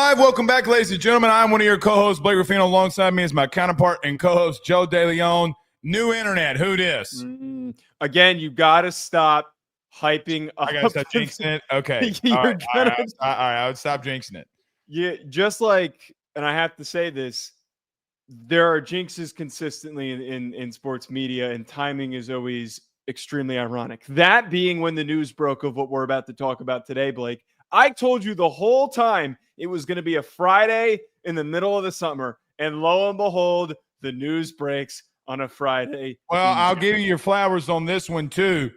live. Welcome back, ladies and gentlemen. I'm one of your co-hosts, Blake Ruffino. Alongside me is my counterpart and co-host, Joe DeLeone. New internet. Who dis? Again, you got to stop hyping up. I got to stop jinxing it? Okay. All right. I would stop jinxing it. Yeah, just like, and I have to say this, there are jinxes consistently in sports media, and timing is always extremely ironic. That being when the news broke of what we're about to talk about today, Blake. I told you the whole time it was going to be a Friday in the middle of the summer, and lo and behold, the news breaks on a Friday. Well, I'll give you your flowers on this one too.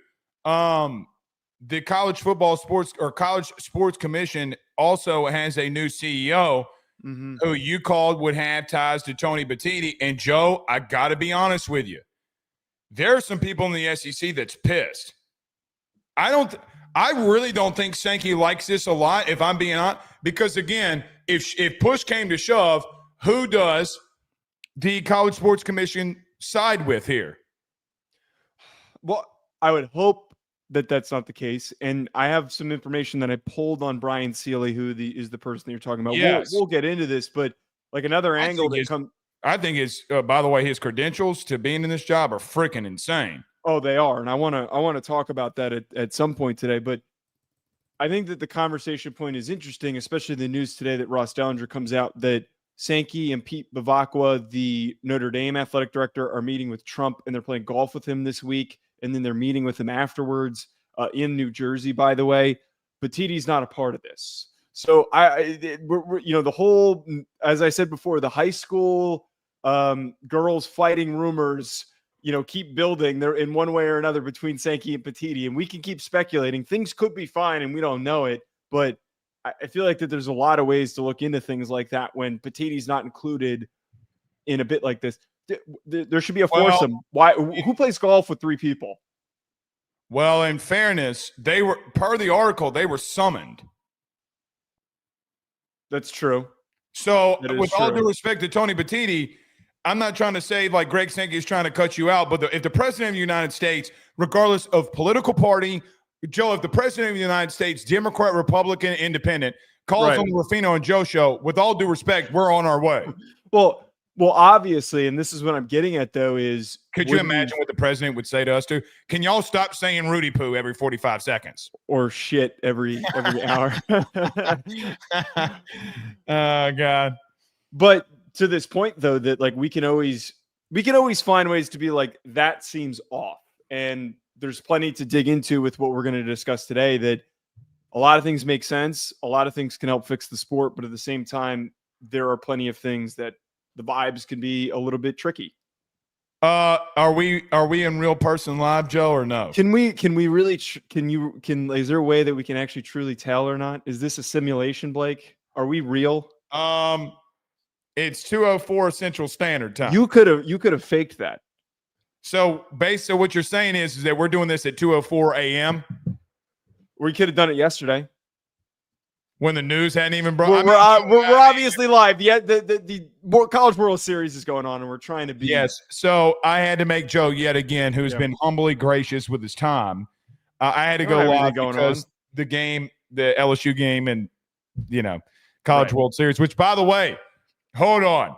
The College Sports Commission also has a new CEO who you called would have ties to Tony Petitti. And Joe, I got to be honest with you. There are some people in the SEC that's pissed. I really don't think Sankey likes this a lot, if I'm being honest, because, again, if push came to shove, who does the College Sports Commission side with here? Well, I would hope that that's not the case, and I have some information that I pulled on Brian Seeley, who is the person that you're talking about. Yes. We'll get into this, but like another angle that comes – I think it's by the way, his credentials to being in this job are freaking insane. Oh, they are, and I want to talk about that at some point today. But I think that the conversation point is interesting, especially the news today that Ross Dellinger comes out that Sankey and Pete Bavacqua, the Notre Dame athletic director, are meeting with Trump, and they're playing golf with him this week, and then they're meeting with him afterwards in New Jersey. By the way, Petitti's not a part of this, so the whole, as I said before, the high school girls fighting rumors, keep building there in one way or another between Sankey and Petitti, and we can keep speculating. Things could be fine, and we don't know it, but I feel like that there's a lot of ways to look into things like that when Petitti's not included in a bit like this. There should be a foursome. Who plays golf with three people? Well, in fairness, they were part of the article. They were summoned. That's true. So, with all due respect to Tony Petitti, I'm not trying to say like Greg Sankey is trying to cut you out, but if the president of the United States, regardless of political party, Joe, if the president of the United States, Democrat, Republican, Independent, calls on the Ruffino and Joe show, with all due respect, we're on our way. Well, obviously, and this is what I'm getting at, though, is could you imagine what the president would say to us, too? Can y'all stop saying Rudy Poo every 45 seconds? Or shit every hour. Oh, God. But to this point, though, that like we can always find ways to be like, that seems off. And there's plenty to dig into with what we're going to discuss today, that a lot of things make sense. A lot of things can help fix the sport. But at the same time, there are plenty of things that the vibes can be a little bit tricky. Are we in real person live, Joe, or no? Can we really, is there a way that we can actually truly tell or not? Is this a simulation, Blake? Are we real? It's 2:04 Central Standard Time. You could have faked that. So basically what you're saying is that we're doing this at 2:04 a.m. We could have done it yesterday when the news hadn't even brought. We're obviously live. Yeah, the College World Series is going on, and we're trying to be. Yes. So I had to make Joe yet again, who's been humbly gracious with his time. I had to go live because the game, the LSU game, and College World Series. Which, by the way, hold on,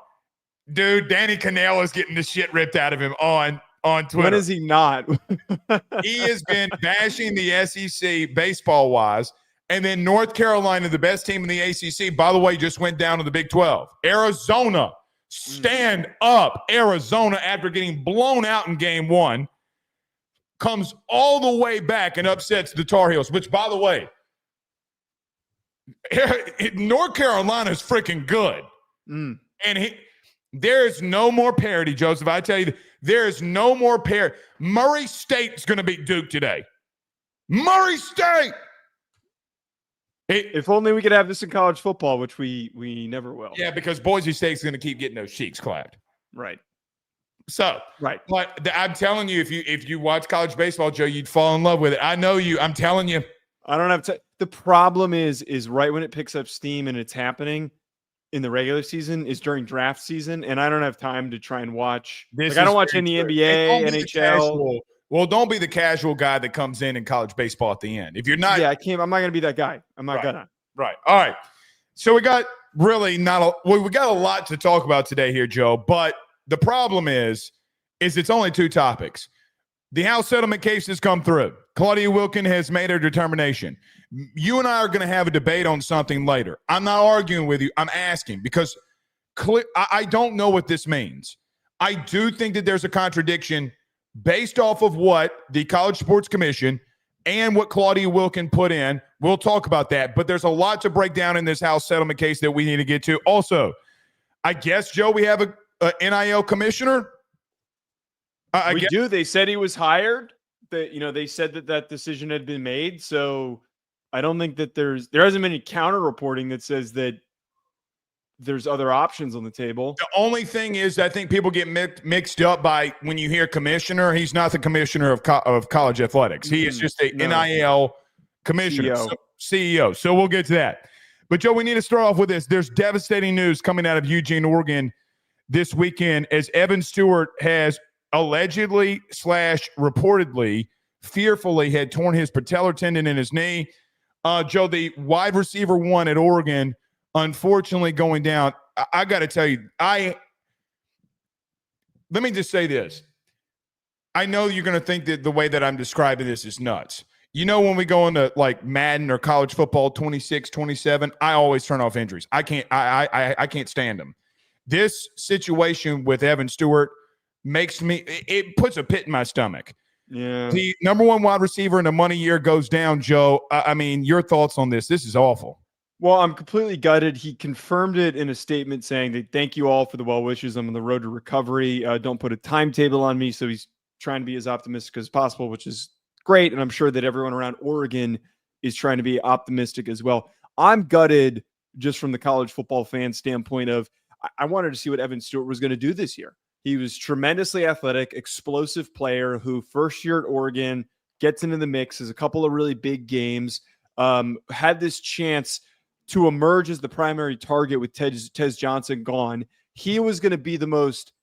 dude, Danny Cannell is getting the shit ripped out of him on Twitter. When is he not? He has been bashing the SEC baseball-wise. And then North Carolina, the best team in the ACC, by the way, just went down to the Big 12. Arizona, stand up. Arizona, after getting blown out in game one, comes all the way back and upsets the Tar Heels, which, by the way, North Carolina is freaking good. And there's no more parity, Joseph. I tell you, there is no more parity. Murray State's going to beat Duke today. Murray State! If only we could have this in college football, which we never will. Yeah, because Boise State's going to keep getting those cheeks clapped. Right. So, but I'm telling you, if you watch college baseball, Joe, you'd fall in love with it. I know you. I'm telling you. I don't have to. The problem is right when it picks up steam and it's happening in the regular season is during draft season, and I don't have time to try and watch. I don't watch any NBA, NHL. Well, don't be the casual guy that comes in college baseball at the end. If you're not, I can't. I'm not going to be that guy. I'm not gonna. Right. All right. So we got really not we got a lot to talk about today here, Joe, but the problem is it's only two topics. The House settlement case has come through. Claudia Wilkin has made her determination. You and I are going to have a debate on something later. I'm not arguing with you. I'm asking because I don't know what this means. I do think that there's a contradiction based off of what the College Sports Commission and what Claudia Wilkin put in. We'll talk about that, but there's a lot to break down in this House settlement case that we need to get to. Also, I guess, Joe, we have a NIL commissioner. We do. They said he was hired. They said that decision had been made. So I don't think that there hasn't been any counter reporting that says that there's other options on the table. The only thing is, I think people get mixed up by when you hear commissioner. He's not the commissioner of college athletics. He is just a NIL commissioner, CEO. So we'll get to that. But Joe, we need to start off with this. There's devastating news coming out of Eugene, Oregon this weekend as Evan Stewart has allegedly / reportedly, fearfully had torn his patellar tendon in his knee. Joe, the wide receiver one at Oregon, unfortunately going down. I got to tell you, let me just say this. I know you're going to think that the way that I'm describing this is nuts. You know, when we go into like Madden or college football 26, 27, I always turn off injuries. I can't stand them. This situation with Evan Stewart it puts a pit in my stomach. Yeah. The number one wide receiver in a money year goes down, Joe. I mean, your thoughts on this? This is awful. Well, I'm completely gutted. He confirmed it in a statement saying that thank you all for the well wishes. I'm on the road to recovery. Don't put a timetable on me. So he's trying to be as optimistic as possible, which is great. And I'm sure that everyone around Oregon is trying to be optimistic as well. I'm gutted just from the college football fan standpoint of I wanted to see what Evan Stewart was going to do this year. He was tremendously athletic, explosive player who first year at Oregon gets into the mix, has a couple of really big games, had this chance to emerge as the primary target with Tez Johnson gone. He was going to be the most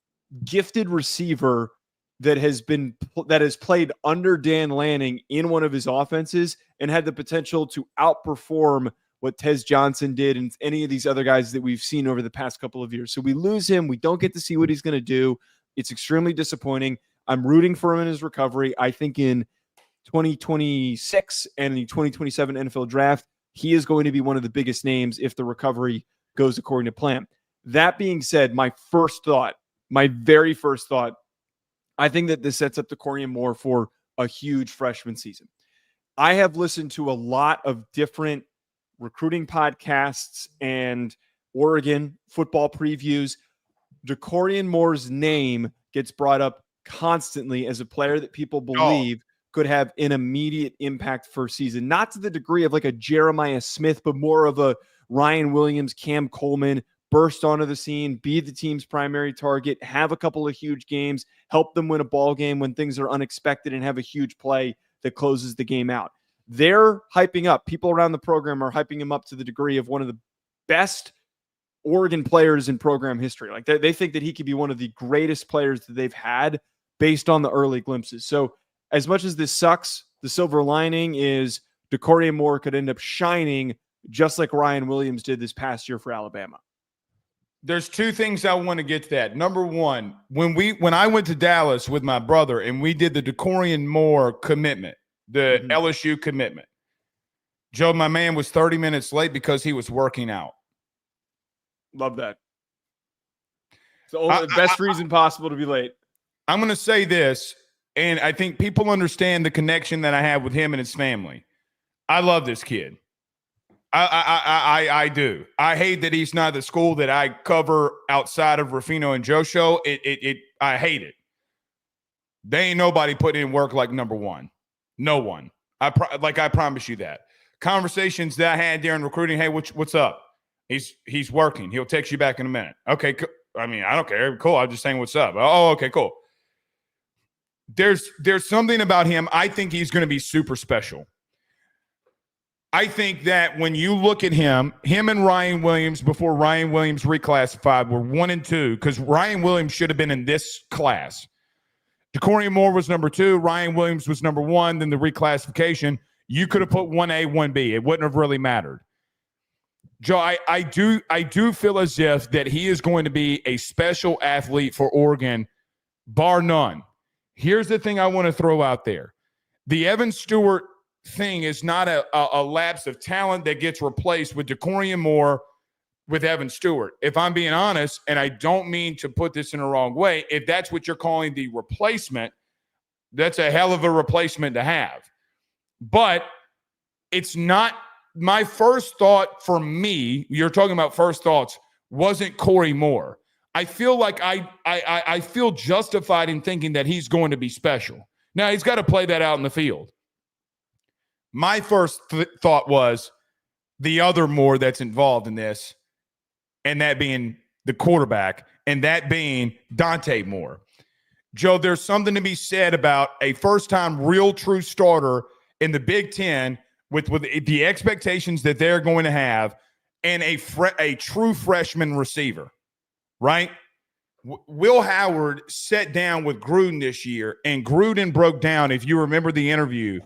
gifted receiver that has played under Dan Lanning in one of his offenses and had the potential to outperform what Tez Johnson did and any of these other guys that we've seen over the past couple of years. So we lose him. We don't get to see what he's going to do. It's extremely disappointing. I'm rooting for him in his recovery. I think in 2026 and the 2027 NFL draft, he is going to be one of the biggest names if the recovery goes according to plan. That being said, my very first thought, I think that this sets up Dacorian Moore for a huge freshman season. I have listened to a lot of different recruiting podcasts and Oregon football previews. Dacorian Moore's name gets brought up constantly as a player that people believe could have an immediate impact first season. Not to the degree of like a Jeremiah Smith, but more of a Ryan Williams, Cam Coleman, burst onto the scene, be the team's primary target, have a couple of huge games, help them win a ball game when things are unexpected, and have a huge play that closes the game out. They're hyping up. People around the program are hyping him up to the degree of one of the best Oregon players in program history. Like they think that he could be one of the greatest players that they've had based on the early glimpses. So as much as this sucks, the silver lining is Dacorian Moore could end up shining just like Ryan Williams did this past year for Alabama. There's two things I want to get to that. Number one, when I went to Dallas with my brother and we did the Dacorian Moore commitment, the LSU commitment, Joe, my man was 30 minutes late because he was working out. Love that. It's the best reason possible to be late. I'm going to say this, and I think people understand the connection that I have with him and his family. I love this kid. I do. I hate that he's not the school that I cover outside of Ruffino and Joe show. I hate it. They ain't nobody putting in work like number one. No one. I promise you that. Conversations that I had during recruiting. Hey, what's up? He's working. He'll text you back in a minute. Okay. I mean, I don't care. Cool. I'm just saying what's up. Oh, okay, cool. There's something about him. I think he's going to be super special. I think that when you look at him and Ryan Williams, before Ryan Williams reclassified, were 1 and 2 because Ryan Williams should have been in this class. Dacorian Moore was number 2. Ryan Williams was number 1. Then the reclassification, you could have put 1A, 1B. It wouldn't have really mattered. Joe, I do feel as if that he is going to be a special athlete for Oregon, bar none. Here's the thing I want to throw out there. The Evan Stewart thing is not a lapse of talent that gets replaced with DeLeone Moore with Evan Stewart. If I'm being honest, and I don't mean to put this in a wrong way, if that's what you're calling the replacement, that's a hell of a replacement to have. But it's not my first thought for me. You're talking about first thoughts, wasn't Corey Moore. I feel like I feel justified in thinking that he's going to be special. Now, he's got to play that out in the field. My first thought was the other Moore that's involved in this, and that being the quarterback, and that being Dante Moore. Joe, there's something to be said about a first-time real true starter in the Big Ten with the expectations that they're going to have and a true freshman receiver, right? Will Howard sat down with Gruden this year, and Gruden broke down, if you remember the interview,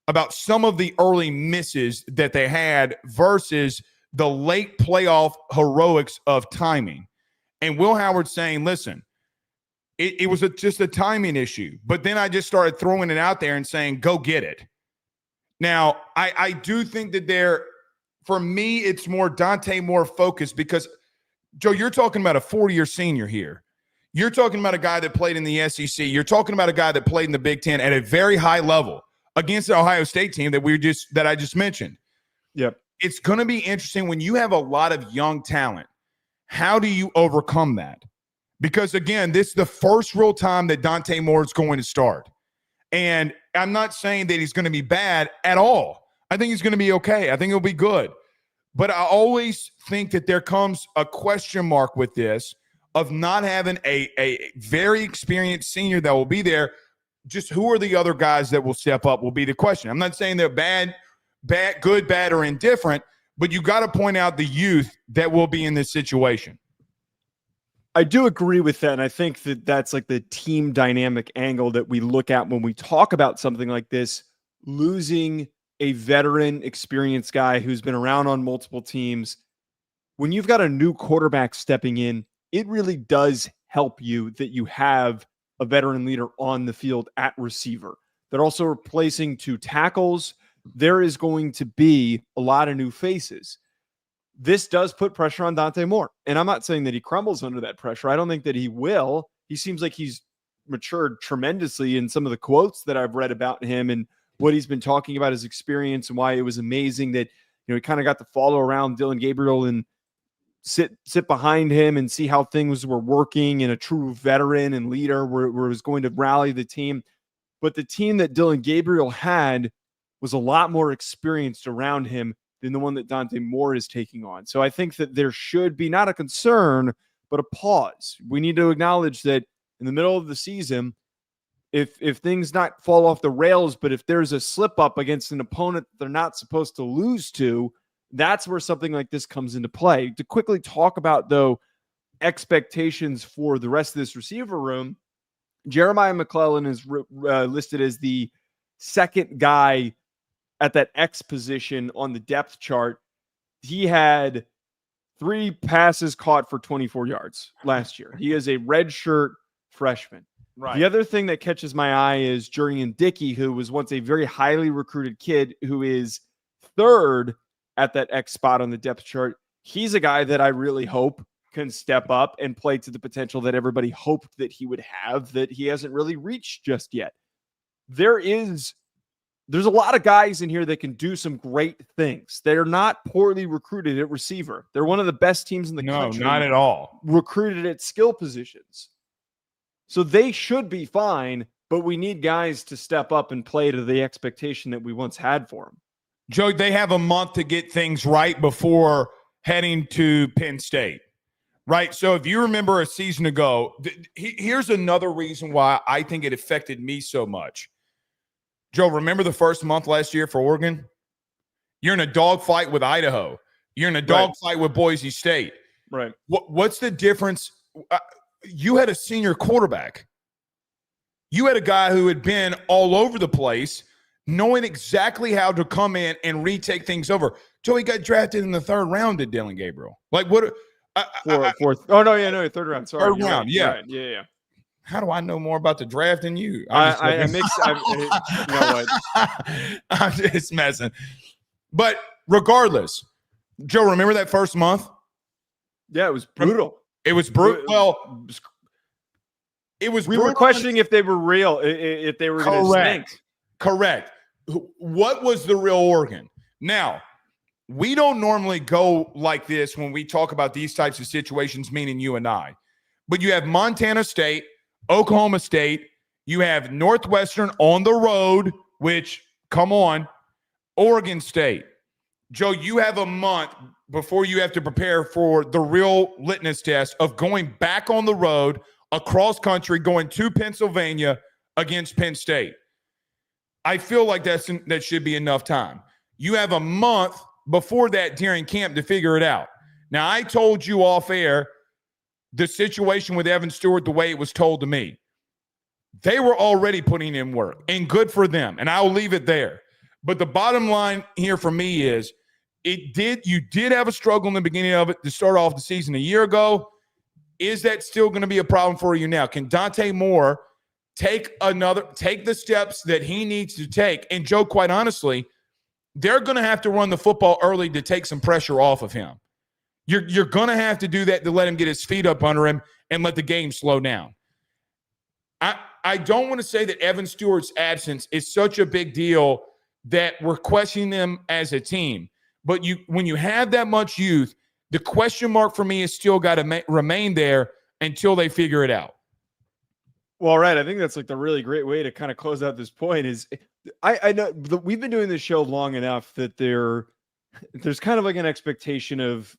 about some of the early misses that they had versus the late playoff heroics of timing. And Will Howard saying, listen, it was just a timing issue. But then I just started throwing it out there and saying, go get it. Now, I do think that for me, it's more Dante Moore focused because, Joe, you're talking about a 40-year senior here. You're talking about a guy that played in the SEC. You're talking about a guy that played in the Big Ten at a very high level against the Ohio State team that I just mentioned. Yep. It's going to be interesting when you have a lot of young talent. How do you overcome that? Because, again, this is the first real time that Dante Moore is going to start. And I'm not saying that he's going to be bad at all. I think he's going to be okay. I think he'll be good. But I always think that there comes a question mark with this of not having a very experienced senior that will be there. Just who are the other guys that will step up will be the question. I'm not saying they're bad, good, bad, or indifferent, but you got to point out the youth that will be in this situation. I do agree with that, and I think that that's like the team dynamic angle that we look at when we talk about something like this, losing a veteran, experienced guy who's been around on multiple teams. When you've got a new quarterback stepping in, it really does help you that you have a veteran leader on the field at receiver. They're also replacing 2 tackles. There is going to be a lot of new faces. This does put pressure on Dante Moore. And I'm not saying that he crumbles under that pressure. I don't think that he will. He seems like he's matured tremendously in some of the quotes that I've read about him and what he's been talking about his experience and why it was amazing that, he kind of got to follow around Dillon Gabriel and sit behind him and see how things were working, and a true veteran and leader where was going to rally the team. But the team that Dillon Gabriel had was a lot more experienced around him than the one that Dante Moore is taking on. So I think that there should be not a concern, but a pause. We need to acknowledge that in the middle of the season, if things not fall off the rails, but if there's a slip up against an opponent they're not supposed to lose to, that's where something like this comes into play. To quickly talk about, though, expectations for the rest of this receiver room, Jeremiah McClellan is listed as the second guy at that X position on the depth chart. He had 3 passes caught for 24 yards last year. He is a redshirt freshman. Right. The other thing that catches my eye is Jurian Dickey, who was once a very highly recruited kid who is 3rd at that X spot on the depth chart. He's a guy that I really hope can step up and play to the potential that everybody hoped that he would have, that he hasn't really reached just yet. There's a lot of guys in here that can do some great things. They're not poorly recruited at receiver. They're one of the best teams in the country. No, not at all. Recruited at skill positions. So they should be fine, but we need guys to step up and play to the expectation that we once had for them. Joe, they have a month to get things right before heading to Penn State, right? So if you remember a season ago, here's another reason why I think it affected me so much. Joe, remember the first month last year for Oregon? You're in a dogfight with Idaho. You're in a dogfight with Boise State. Right. What's the difference? You had a senior quarterback. You had a guy who had been all over the place, knowing exactly how to come in and retake things over. Joey got drafted in the 3rd round to Dylan Gabriel. Like what? Fourth. Oh no, yeah, no, 3rd round. Sorry, 3rd round. Right, yeah, right, yeah. How do I know more about the draft than you? I mixed. You know what? I'm just messing. But regardless, Joe, remember that first month? Yeah, it was brutal. It was brutal. Well, it was. We were questioning if they were real, if they were going to stink. Correct. What was the real Oregon? Now, we don't normally go like this when we talk about these types of situations, meaning you and I. But you have Montana State, Oklahoma State. You have Northwestern on the road, which, come on, Oregon State. Joe, you have a month before you have to prepare for the real litmus test of going back on the road, across country, going to Pennsylvania against Penn State. I feel like that should be enough time. You have a month before that during camp to figure it out. Now, I told you off air the situation with Evan Stewart the way it was told to me. They were already putting in work, and good for them, and I'll leave it there. But the bottom line here for me is you did have a struggle in the beginning of it to start off the season a year ago. Is that still going to be a problem for you now? Can Dante Moore take the steps that he needs to take? And Joe, quite honestly, they're going to have to run the football early to take some pressure off of him. You're going to have to do that to let him get his feet up under him and let the game slow down. I don't want to say that Evan Stewart's absence is such a big deal that we're questioning them as a team. But when you have that much youth, the question mark for me is still got to remain there until they figure it out. Well, right. I think that's like the really great way to kind of close out this point is I know we've been doing this show long enough that there's kind of like an expectation of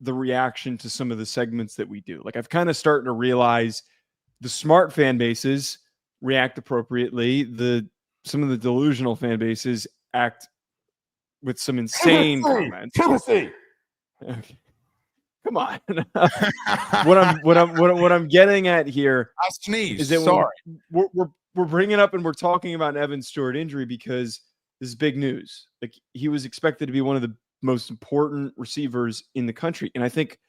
the reaction to some of the segments that we do. Like I've kind of started to realize the smart fan bases react appropriately. Some of the delusional fan bases act with some insane comments. Tennessee. Okay. Come on. what I'm getting at here I sneezed. Is that sorry. We're bringing up and we're talking about an Evan Stewart injury because this is big news. Like he was expected to be one of the most important receivers in the country. And I think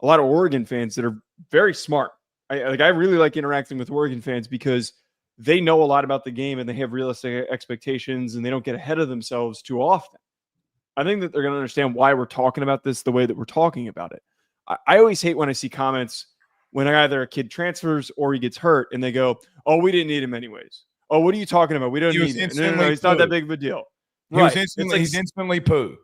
a lot of Oregon fans that are very smart. I really like interacting with Oregon fans because they know a lot about the game and they have realistic expectations and they don't get ahead of themselves too often. I think that they're going to understand why we're talking about this the way that we're talking about it. I always hate when I see comments when either a kid transfers or he gets hurt and they go, "Oh, we didn't need him anyways. Oh, what are you talking about? We don't need him. No, he's not that big of a deal." He's instantly poo.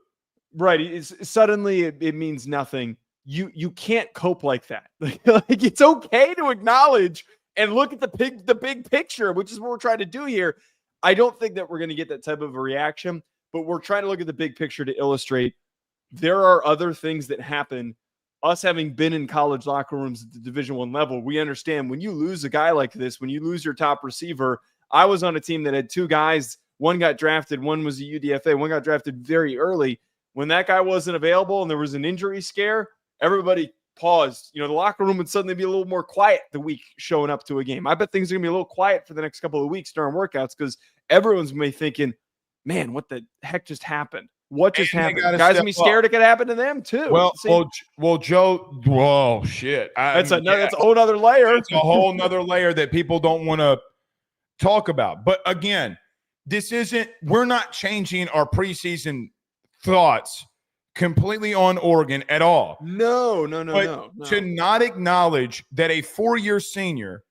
Right. Suddenly it means nothing. You can't cope like that. Like it's okay to acknowledge and look at the big picture, which is what we're trying to do here. I don't think that we're going to get that type of a reaction, but we're trying to look at the big picture to illustrate there are other things that happen. Us having been in college locker rooms at the Division I level, we understand when you lose a guy like this, when you lose your top receiver. I was on a team that had two guys. One got drafted. One was a UDFA. One got drafted very early. When that guy wasn't available and there was an injury scare, everybody paused. The locker room would suddenly be a little more quiet the week showing up to a game. I bet things are going to be a little quiet for the next couple of weeks during workowts because everyone's going to be thinking, man, what the heck just happened? What just happened? Guys going to be scared it could happen to them too. Well, Joe, whoa, shit. That's a whole other layer. It's a whole nother layer that people don't want to talk about. But again, we're not changing our preseason thoughts completely on Oregon at all. No. To not acknowledge that a 4-year senior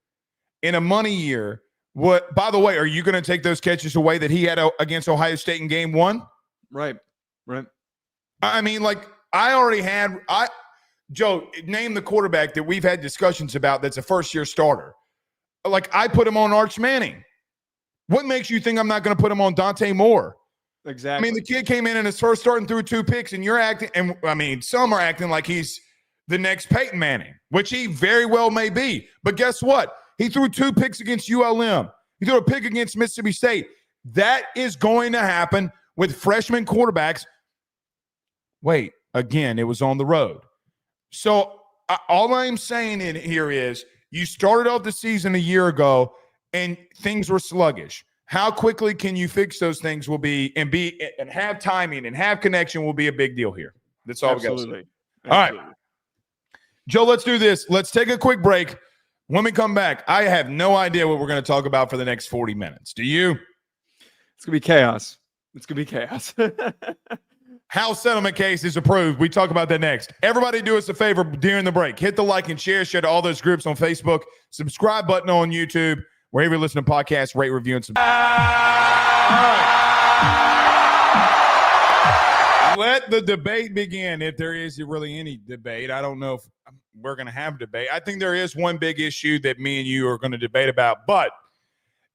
in a money year, by the way, are you going to take those catches away that he had against Ohio State in game 1? Right. I mean, like Joe, name the quarterback that we've had discussions about that's a first-year starter. Like I put him on Arch Manning. What makes you think I'm not going to put him on Dante Moore? Exactly. I mean, the kid came in his first start and threw 2 picks, and some are acting like he's the next Peyton Manning, which he very well may be. But guess what? He threw 2 picks against ULM. He threw a pick against Mississippi State. That is going to happen with freshman quarterbacks. Wait, again, it was on the road. So all I'm saying in here is you started off the season a year ago and things were sluggish. how quickly can you fix those things will be and have timing and have connection will be a big deal here. That's all we got to say. All right. Joe, let's do this. Let's take a quick break. When we come back, I have no idea what we're going to talk about for the next 40 minutes. Do you? It's going to be chaos. It's going to be chaos. House settlement case is approved. We talk about that next. Everybody do us a favor during the break. Hit the like and share to all those groups on Facebook. Subscribe button on YouTube. Wherever you listen to podcasts, rate, review, and subscribe. Let the debate begin, if there is really any debate. I don't know if we're going to have a debate. I think there is one big issue that me and you are going to debate about. But,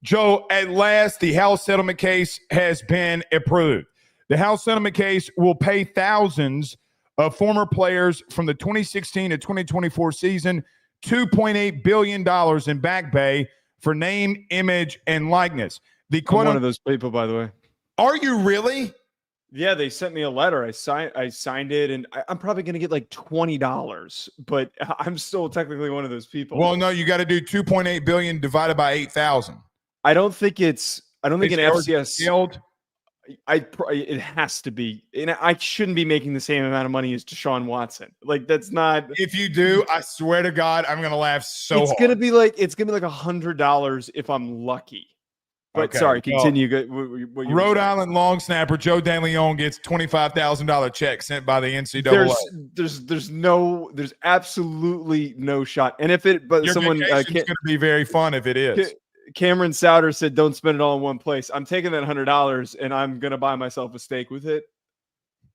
Joe, at last, the House settlement case has been approved. The House settlement case will pay thousands of former players from the 2016 to 2024 season $2.8 billion in back pay for name, image, and likeness. I'm one of those people, by the way. Are you really? Yeah, they sent me a letter. I signed it, and I'm probably going to get like $20, but I'm still technically one of those people. Well, no, you got to do $2.8 billion divided by 8,000. I don't think an FCS scaled. It has to be, and I shouldn't be making the same amount of money as Deshaun Watson. Like, that's not. If you do, I swear to God, I'm gonna laugh so hard. It's gonna be like $100 if I'm lucky. But okay, sorry, continue. Well, Rhode Island long snapper Joe DeLeone gets $25,000 check sent by the NCAA. There's absolutely no shot. And if it, but your someone it's going to be very fun if it is. Cameron Souter said, "Don't spend it all in one place." I'm taking that $100 and I'm going to buy myself a steak with it.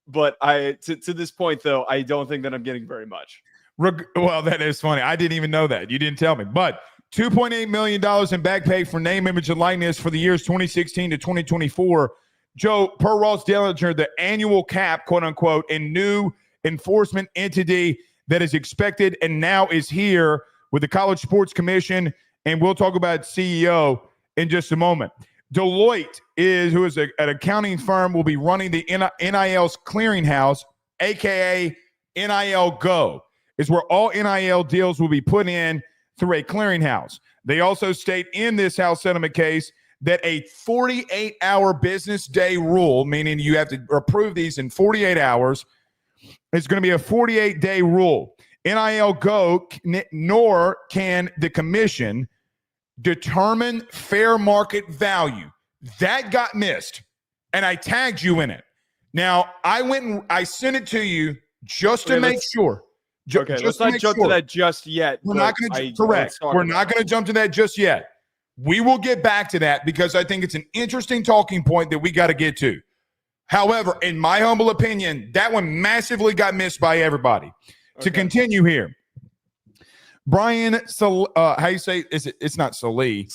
But to this point, though, I don't think that I'm getting very much. Well, that is funny. I didn't even know that. You didn't tell me. But $2.8 million in back pay for name, image, and likeness for the years 2016 to 2024. Joe, per Ross Dellinger, the annual cap, quote unquote, and new enforcement entity that is expected and now is here with the College Sports Commission. And we'll talk about CEO in just a moment. Deloitte who is an accounting firm, will be running the NIL's clearinghouse, a.k.a. NIL Go, is where all NIL deals will be put in through a clearinghouse. They also state in this House settlement case that a 48-hour business day rule, meaning you have to approve these in 48 hours, is going to be a 48-day rule. NIL Go, nor can the commission determine fair market value. That got missed, and I tagged you in it. Now, I went and I sent it to you just to make sure. Okay, let's not jump to that just yet. We're not going to correct. We're not going to jump to that just yet. We will get back to that because I think it's an interesting talking point that we got to get to. However, in my humble opinion, that one massively got missed by everybody. Okay. To continue here, Brian, how you say it's not Sealy.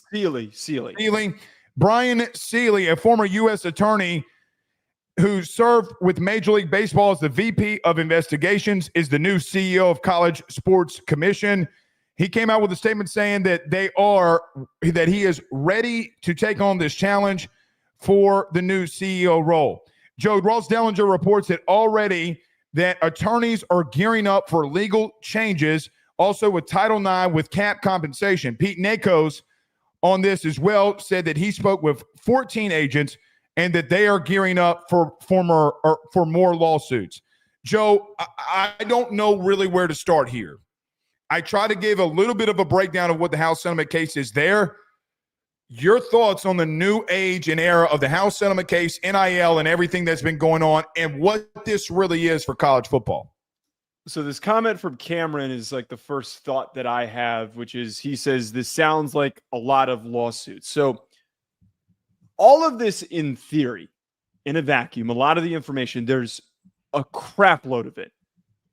Sealy. Brian Sealy, a former U.S. attorney who served with Major League Baseball as the VP of Investigations, is the new CEO of College Sports Commission. He came out with a statement saying that he is ready to take on this challenge for the new CEO role. Joe, Ross Dellinger reports that attorneys are gearing up for legal changes, also with Title IX with cap compensation. Pete Nakos on this as well said that he spoke with 14 agents and that they are gearing up for more lawsuits. Joe, I don't know really where to start here. I try to give a little bit of a breakdown of what the House settlement case is there. Your thoughts on the new age and era of the House settlement case, NIL, and everything that's been going on, and what this really is for college football. So this comment from Cameron is like the first thought that I have, which is he says this sounds like a lot of lawsuits. So all of this in theory, in a vacuum, a lot of the information, there's a crap load of it.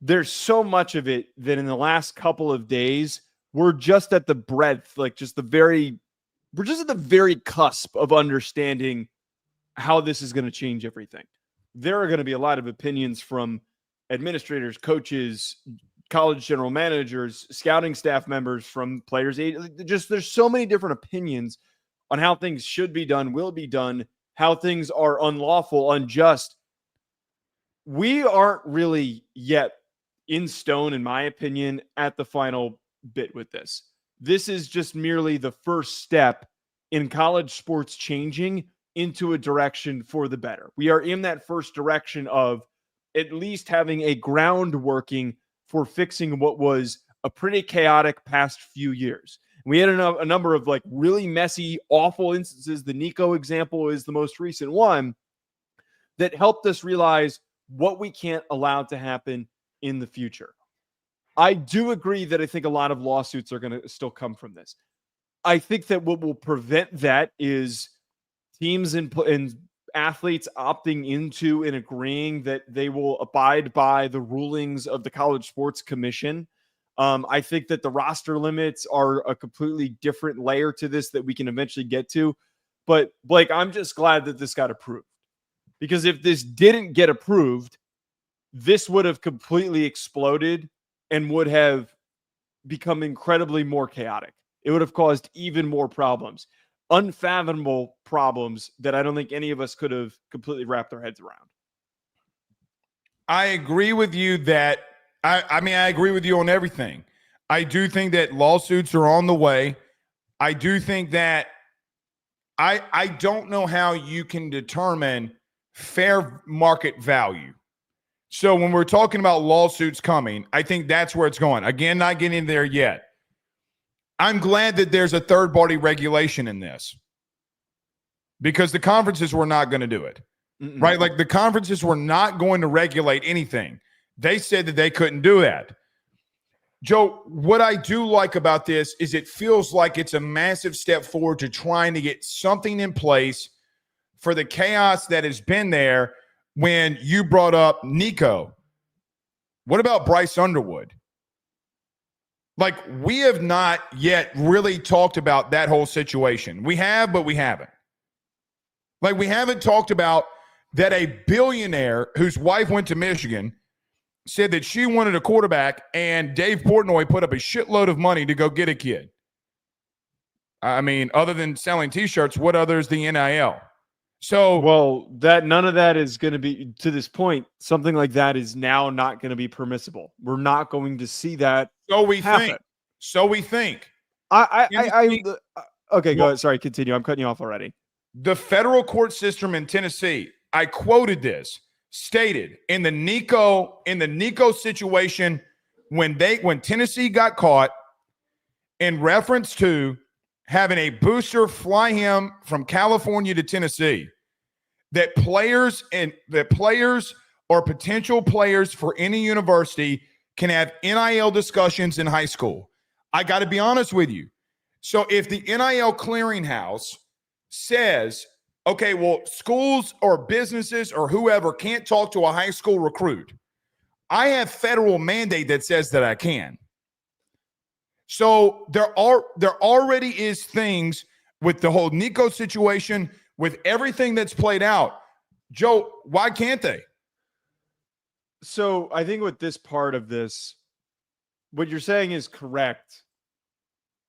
There's so much of it that in the last couple of days, we're just at the breadth, we're just at the very cusp of understanding how this is going to change everything. There are going to be a lot of opinions from administrators, coaches, college general managers, scouting staff members, from players. Just there's so many different opinions on how things should be done, will be done, how things are unlawful, unjust. We aren't really yet in stone, in my opinion, at the final bit with this. This is just merely the first step in college sports changing into a direction for the better. We are in that first direction of at least having a ground working for fixing what was a pretty chaotic past few years. We had a number of like really messy, awful instances. The Nico example is the most recent one that helped us realize what we can't allow to happen in the future. I do agree that I think a lot of lawsuits are going to still come from this. I think that what will prevent that is teams and athletes opting into and agreeing that they will abide by the rulings of the College Sports Commission. I think that the roster limits are a completely different layer to this that we can eventually get to. But Blake, I'm just glad that this got approved, because if this didn't get approved, this would have completely exploded and would have become incredibly more chaotic. It would have caused even more problems, unfathomable problems that I don't think any of us could have completely wrapped our heads around. I agree with you that I agree with you on everything. I do think that lawsuits are on the way. I do think that I don't know how you can determine fair market value. So when we're talking about lawsuits coming, I think that's where it's going. Again, not getting there yet. I'm glad that there's a third-party regulation in this, because the conferences were not going to do it, right? Like, the conferences were not going to regulate anything. They said that they couldn't do that. Joe, what I do like about this is it feels like it's a massive step forward to trying to get something in place for the chaos that has been there. When you brought up Nico, what about Bryce Underwood? Like, we have not yet really talked about that whole situation. We have, but we haven't. Like, we haven't talked about that a billionaire whose wife went to Michigan said that she wanted a quarterback, and Dave Portnoy put up a shitload of money to go get a kid. I mean, other than selling T-shirts, what other is the NIL? So, well, that none of that is going to be, to this point, something like that is now not going to be permissible. We're not going to see that. So we happen. think. So we think. Okay, go ahead. Sorry, continue. I'm cutting you off already. The federal court system in Tennessee, I quoted this, stated in the Nico situation, when Tennessee got caught in reference to having a booster fly him from California to Tennessee, that players or potential players for any university can have NIL discussions in high school. I got to be honest with you. So if the NIL clearinghouse says, okay, well, schools or businesses or whoever can't talk to a high school recruit, I have federal mandate that says that I can. So there already is things with the whole Nico situation, with everything that's played out. Joe, why can't they? So I think with this part of this, what you're saying is correct.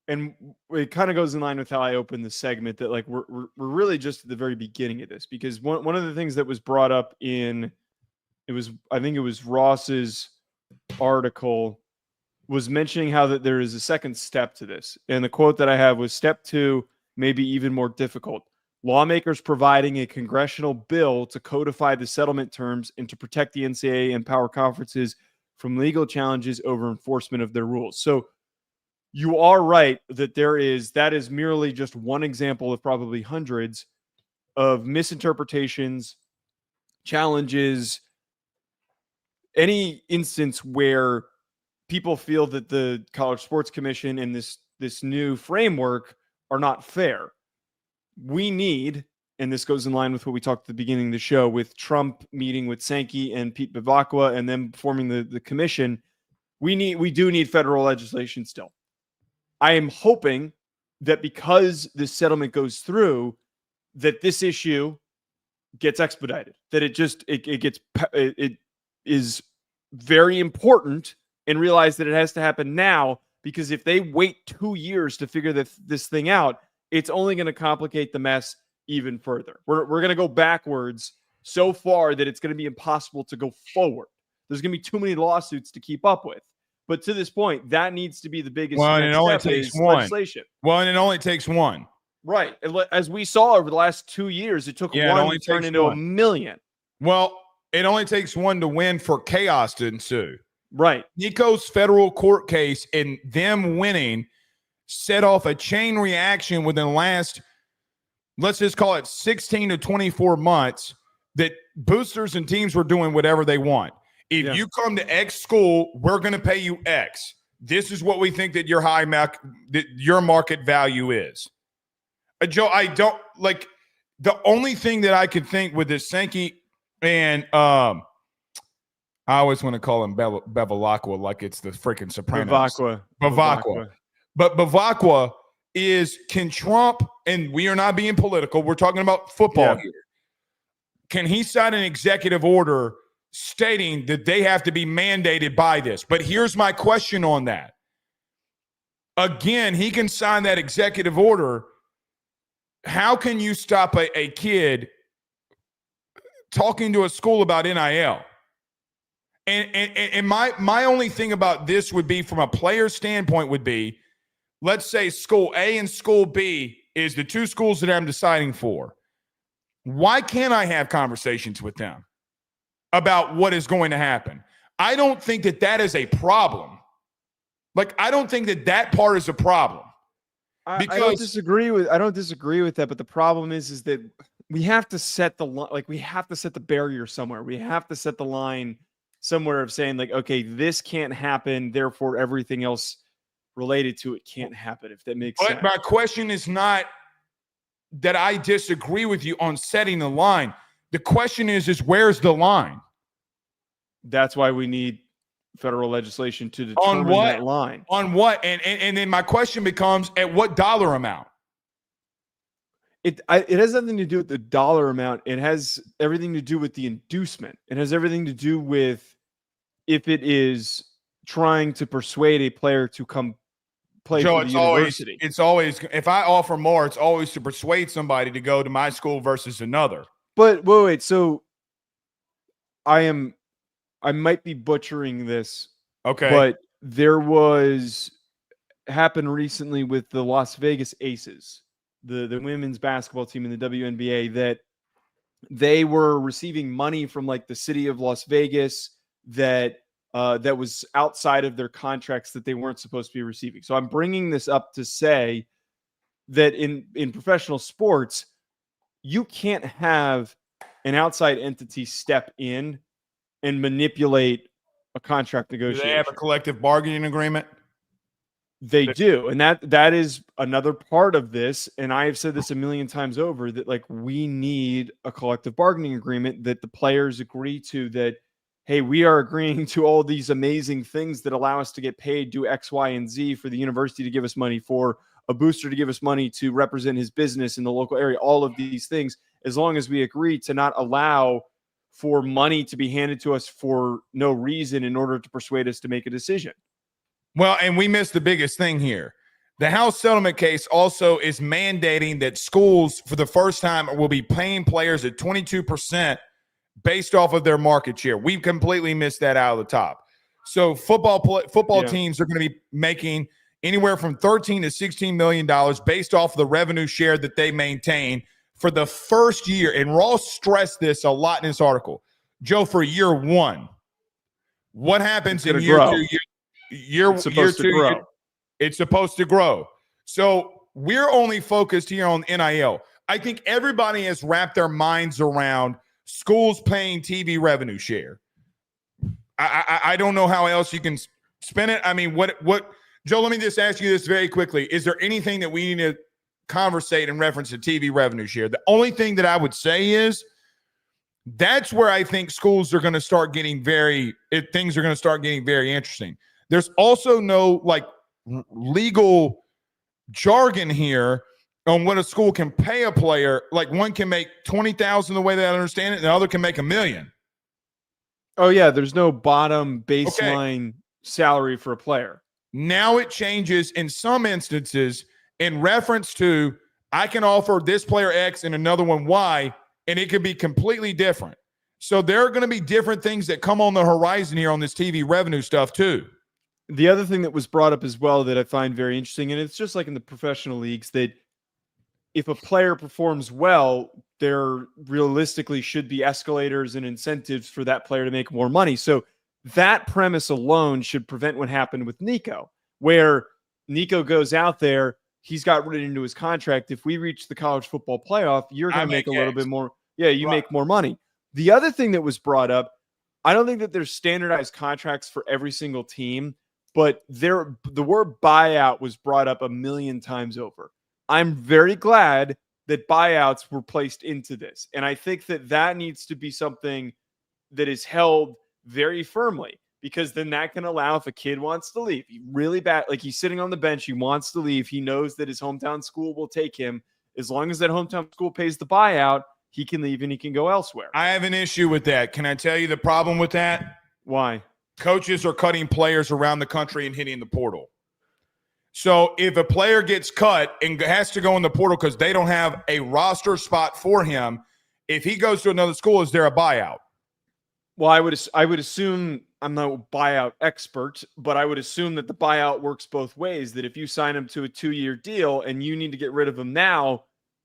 And it kind of goes in line with how I opened the segment, that like we're really just at the very beginning of this, because one of the things that was brought up I think it was Ross's article, was mentioning how that there is a second step to this. And the quote that I have was, step 2 may be even more difficult. Lawmakers providing a congressional bill to codify the settlement terms and to protect the NCAA and power conferences from legal challenges over enforcement of their rules. So you are right that that is merely just one example of probably hundreds of misinterpretations, challenges, any instance where people feel that the College Sports Commission and this new framework are not fair. We need, and this goes in line with what we talked at the beginning of the show, with Trump meeting with Sankey and Pete Bevacqua and then forming the commission, we do need federal legislation still. I am hoping that because this settlement goes through, that this issue gets expedited, that it is very important, and realize that it has to happen now, because if they wait 2 years to figure this thing out, it's only going to complicate the mess even further. We're going to go backwards so far that it's going to be impossible to go forward. There's going to be too many lawsuits to keep up with. But to this point, that needs to be the biggest step. Well, and it only takes one. legislation. Well, and it only takes one. Right. As we saw over the last 2 years, it took one to turn into $1 million. Well, it only takes one to win for chaos to ensue. Right. Nico's federal court case and them winning set off a chain reaction within the last, let's just call it 16 to 24 months, that boosters and teams were doing whatever they want. If you come to X school, we're going to pay you X. This is what we think that your market value is. Joe, I don't like the only thing that I could think with this Sankey and I always want to call him Bevilacqua like it's the freaking Sopranos. Bevacqua. But Bevacqua is, can Trump, and we are not being political, we're talking about football here. Can he sign an executive order stating that they have to be mandated by this? But here's my question on that. Again, he can sign that executive order. How can you stop a kid talking to a school about NIL? And my only thing about this would be, from a player standpoint, would be, let's say school A and school B is the two schools that I'm deciding for. Why can't I have conversations with them about what is going to happen? I don't think that is a problem. Like, I don't think that part is a problem. I don't disagree with that, but the problem is that we have to set we have to set the barrier somewhere. We have to set the line somewhere of saying, like, okay, this can't happen, therefore everything else related to it can't happen, if that makes sense. But my question is not that I disagree with you on setting the line. The question is where's the line? That's why we need federal legislation to determine that line. On what? And then my question becomes, at what dollar amount? It has nothing to do with the dollar amount. It has everything to do with the inducement. It has everything to do with if it is trying to persuade a player to come play for the university. It's always, if I offer more, it's always to persuade somebody to go to my school versus another. But wait, so I might be butchering this. Okay. But there happened recently with the Las Vegas Aces, the women's basketball team in the WNBA, that they were receiving money from like the city of Las Vegas that was outside of their contracts that they weren't supposed to be receiving. So I'm bringing this up to say that in professional sports, you can't have an outside entity step in and manipulate a contract negotiation. Do they have a collective bargaining agreement? They do. And that is another part of this. And I have said this a million times over, that like, we need a collective bargaining agreement that the players agree to, that, hey, we are agreeing to all these amazing things that allow us to get paid, do X, Y, and Z, for the university to give us money, for a booster to give us money to represent his business in the local area, all of these things, as long as we agree to not allow for money to be handed to us for no reason in order to persuade us to make a decision. Well, and we missed the biggest thing here. The House settlement case also is mandating that schools, for the first time, will be paying players at 22% based off of their market share. We've completely missed that out of the top. So football teams are going to be making anywhere from $13 to $16 million based off of the revenue share that they maintain for the first year. And Ross stressed this a lot in this article. Joe, for year one, what happens in year two? It's supposed to grow. So we're only focused here on NIL. I think everybody has wrapped their minds around schools paying TV revenue share. I don't know how else you can spin it. I mean, what, Joe, let me just ask you this very quickly. Is there anything that we need to conversate in reference to TV revenue share? The only thing that I would say is that's where I think schools are going to start getting things are going to start getting very interesting. There's also no like legal jargon here on what a school can pay a player. Like, one can make $20,000 the way that I understand it, and the other can make $1 million. Oh yeah, there's no bottom baseline salary for a player. Now it changes in some instances in reference to, I can offer this player X and another one Y, and it could be completely different. So there are going to be different things that come on the horizon here on this TV revenue stuff too. The other thing that was brought up as well that I find very interesting, and it's just like in the professional leagues, that if a player performs well, there realistically should be escalators and incentives for that player to make more money. So that premise alone should prevent what happened with Nico, where Nico goes out there, he's got written into his contract, if we reach the college football playoff, you're going to make a little bit more. Yeah, you make more money. The other thing that was brought up, I don't think that there's standardized contracts for every single team, but the word buyout was brought up a million times over. I'm very glad that buyouts were placed into this. And I think that that needs to be something that is held very firmly, because then that can allow, if a kid wants to leave, he really bad, like he's sitting on the bench, he wants to leave, he knows that his hometown school will take him. As long as that hometown school pays the buyout, he can leave and he can go elsewhere. I have an issue with that. Can I tell you the problem with that? Why? Coaches are cutting players around the country and hitting the portal. So if a player gets cut and has to go in the portal because they don't have a roster spot for him, if he goes to another school, is there a buyout? Well, I would assume, I'm not a buyout expert, but I would assume that the buyout works both ways, that if you sign him to a 2-year deal and you need to get rid of him now,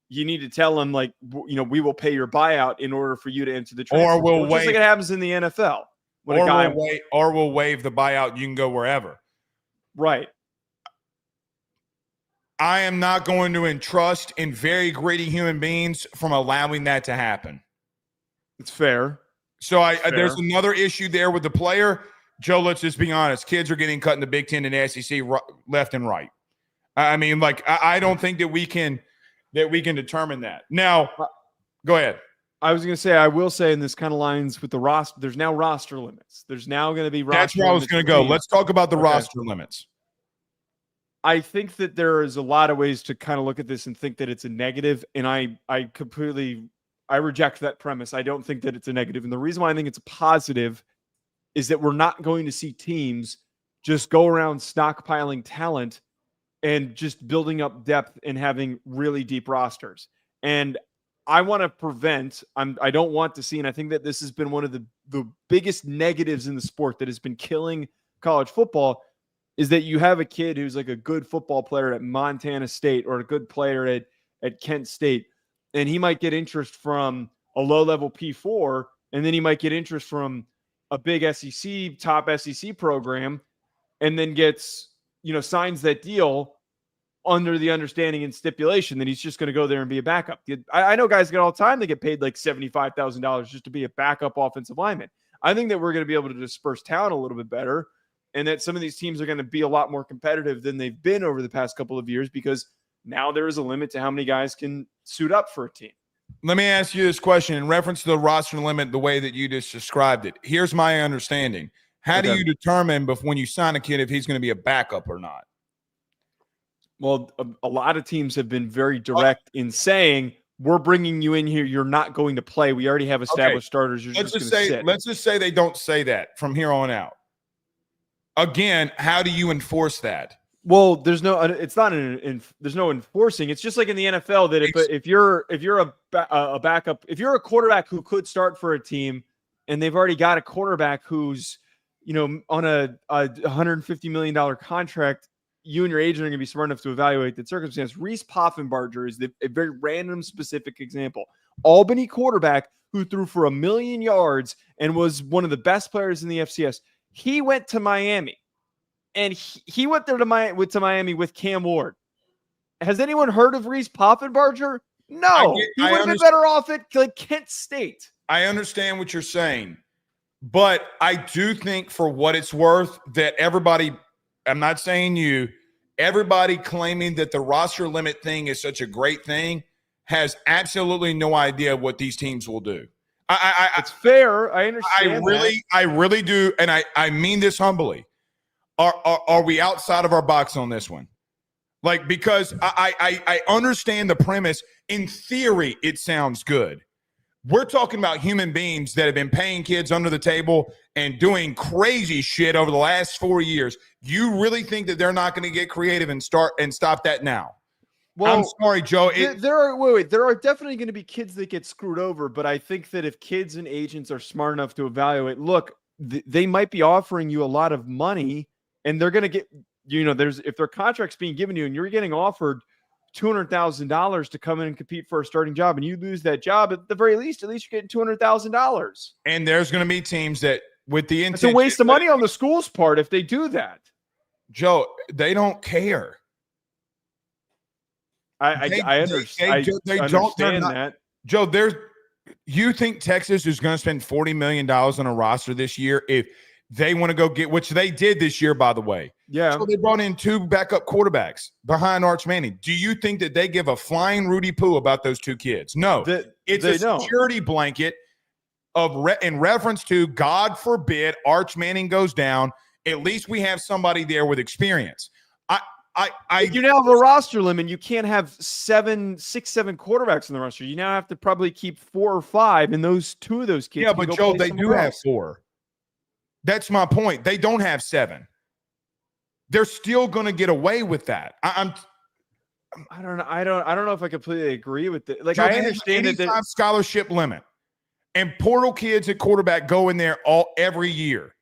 you need to tell him, like, we will pay your buyout in order for you to enter the transfer. Or we'll waive, just like it happens in the NFL. Or we'll waive the buyout. You can go wherever. Right. I am not going to entrust in very greedy human beings from allowing that to happen. It's fair. So there's another issue there with the player. Joe, let's just be honest. Kids are getting cut in the Big Ten and the SEC left and right. I mean, like, I don't think that we can determine that. Now, go ahead. I was going to say, I will say, in this kind of lines with the roster, there's now roster limits. There's now going to be roster limits. That's where I was going to go. Let's talk about the roster limits. I think that there is a lot of ways to kind of look at this and think that it's a negative, and I reject that premise. I don't think that it's a negative. And the reason why I think it's a positive is that we're not going to see teams just go around stockpiling talent and just building up depth and having really deep rosters. And I want to prevent, I don't want to see, and I think that this has been one of the biggest negatives in the sport that has been killing college football, is that you have a kid who's like a good football player at Montana State or a good player at Kent State, and he might get interest from a low-level P4, and then he might get interest from a big top SEC program, and then gets, signs that deal under the understanding and stipulation that he's just going to go there and be a backup. I know guys get all the time, they get paid like $75,000 just to be a backup offensive lineman. I think that we're going to be able to disperse talent a little bit better, and that some of these teams are going to be a lot more competitive than they've been over the past couple of years, because now there is a limit to how many guys can suit up for a team. Let me ask you this question in reference to the roster limit, the way that you just described it. Here's my understanding. How do you determine when you sign a kid if he's going to be a backup or not? Well, a lot of teams have been very direct in saying, we're bringing you in here, you're not going to play. We already have established starters. You're just going to sit. Let's just say they don't say that from here on out. Again, how do you enforce that? Well, there's no enforcing. It's just like in the NFL that if you're a backup, if you're a quarterback who could start for a team and they've already got a quarterback who's, on a $150 million contract, you and your agent are going to be smart enough to evaluate that circumstance. Reese Poffenbarger is a very random specific example. Albany quarterback who threw for 1 million yards and was one of the best players in the FCS. He went to Miami. And he went there to Miami with Cam Ward. Has anyone heard of Reese Poffenbarger? No. He would have been better off at Kent State. I understand what you're saying. But I do think, for what it's worth, that everybody, I'm not saying you, everybody claiming that the roster limit thing is such a great thing has absolutely no idea what these teams will do. It's fair. I understand. I really do. And I mean this humbly. Are we outside of our box on this one? Like, because I understand the premise. In theory, it sounds good. We're talking about human beings that have been paying kids under the table and doing crazy shit over the last 4 years. You really think that they're not going to get creative and stop that now? Well, I'm sorry, Joe. There are definitely going to be kids that get screwed over, but I think that if kids and agents are smart enough to evaluate, look, they might be offering you a lot of money. And they're going to get, if their contract's being given to you and you're getting offered $200,000 to come in and compete for a starting job, and you lose that job, at the very least, you're getting $200,000. And there's going to be teams that, with the It's a waste of money on the school's part if they do that. Joe, they don't care. I understand that. Joe, you think Texas is going to spend $40 million on a roster this year if they want to go get, which they did this year, by the way. Yeah. So they brought in 2 backup quarterbacks behind Arch Manning. Do you think that they give a flying Rudy Poo about those 2 kids? No. It's a security blanket in reference to, God forbid, Arch Manning goes down. At least we have somebody there with experience. If you now have a roster limit, you can't have 7 quarterbacks in the roster. You now have to probably keep 4 or 5, and 2 of those kids. Yeah, but Joe, they do have 4. That's my point. They don't have 7. They're still going to get away with that. I don't know. I don't know if I completely agree with it. Like, Joe, I understand that scholarship limit, and portal kids at quarterback go in there every year.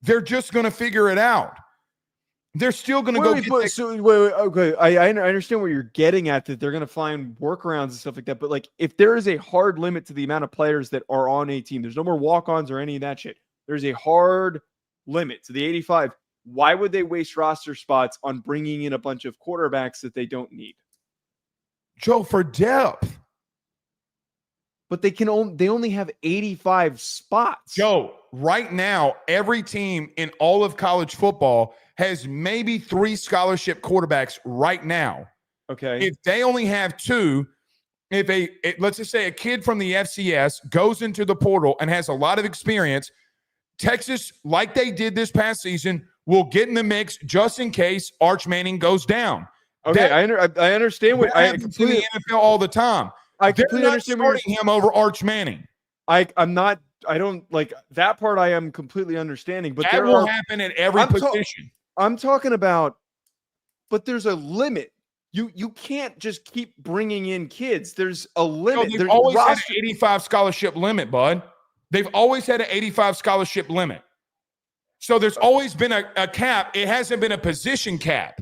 They're just going to figure it out. They're still going to go. Okay. I understand what you're getting at, that they're going to find workarounds and stuff like that. But like, if there is a hard limit to the amount of players that are on a team, there's no more walk-ons or any of that shit. There's a hard limit to the 85. Why would they waste roster spots on bringing in a bunch of quarterbacks that they don't need? Joe, for depth. But they only have 85 spots. Joe, right now, every team in all of college football has maybe 3 scholarship quarterbacks right now. Okay. If they only have 2, let's just say a kid from the FCS goes into the portal and has a lot of experience, Texas, like they did this past season, will get in the mix just in case Arch Manning goes down. Okay, I understand what I completely in the NFL all the time. I completely understand starting him over Arch Manning. I'm not. I don't like that part. I am completely understanding, but that will happen at every position. I'm talking about, but there's a limit. You can't just keep bringing in kids. There's a limit. They've always had an 85 scholarship limit, bud. They've always had an 85 scholarship limit. So there's always been a cap. It hasn't been a position cap.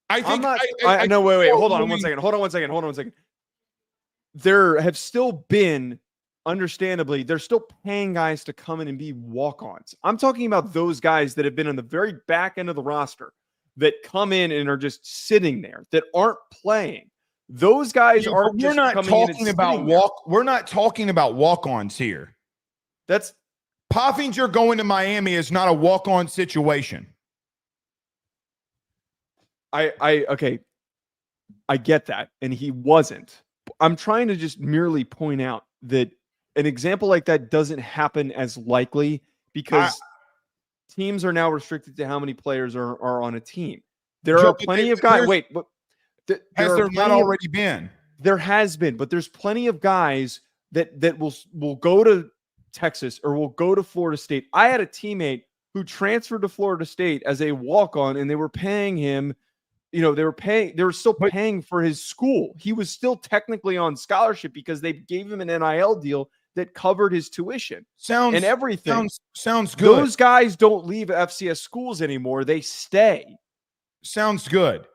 I think. No, wait. Hold on one second. There have still been, understandably, they're still paying guys to come in and be walk-ons. I'm talking about those guys that have been on the very back end of the roster that come in and are just sitting there, that aren't playing. Those guys aren't just coming in and we're not talking about walk-ons here. That's Poffinger going to Miami is not a walk-on situation. Okay. I get that. And he wasn't. I'm trying to just merely point out that an example like that doesn't happen as likely because teams are now restricted to how many players are on a team. There are plenty of guys. Wait, but has there not already been? There has been, but there's plenty of guys that will go to Texas or will go to Florida State. I had a teammate who transferred to Florida State as a walk-on, and they were paying him. They were still paying for his school. He was still technically on scholarship because they gave him an NIL deal that covered his tuition and everything. Sounds good. Those guys don't leave FCS schools anymore. They stay. Sounds good.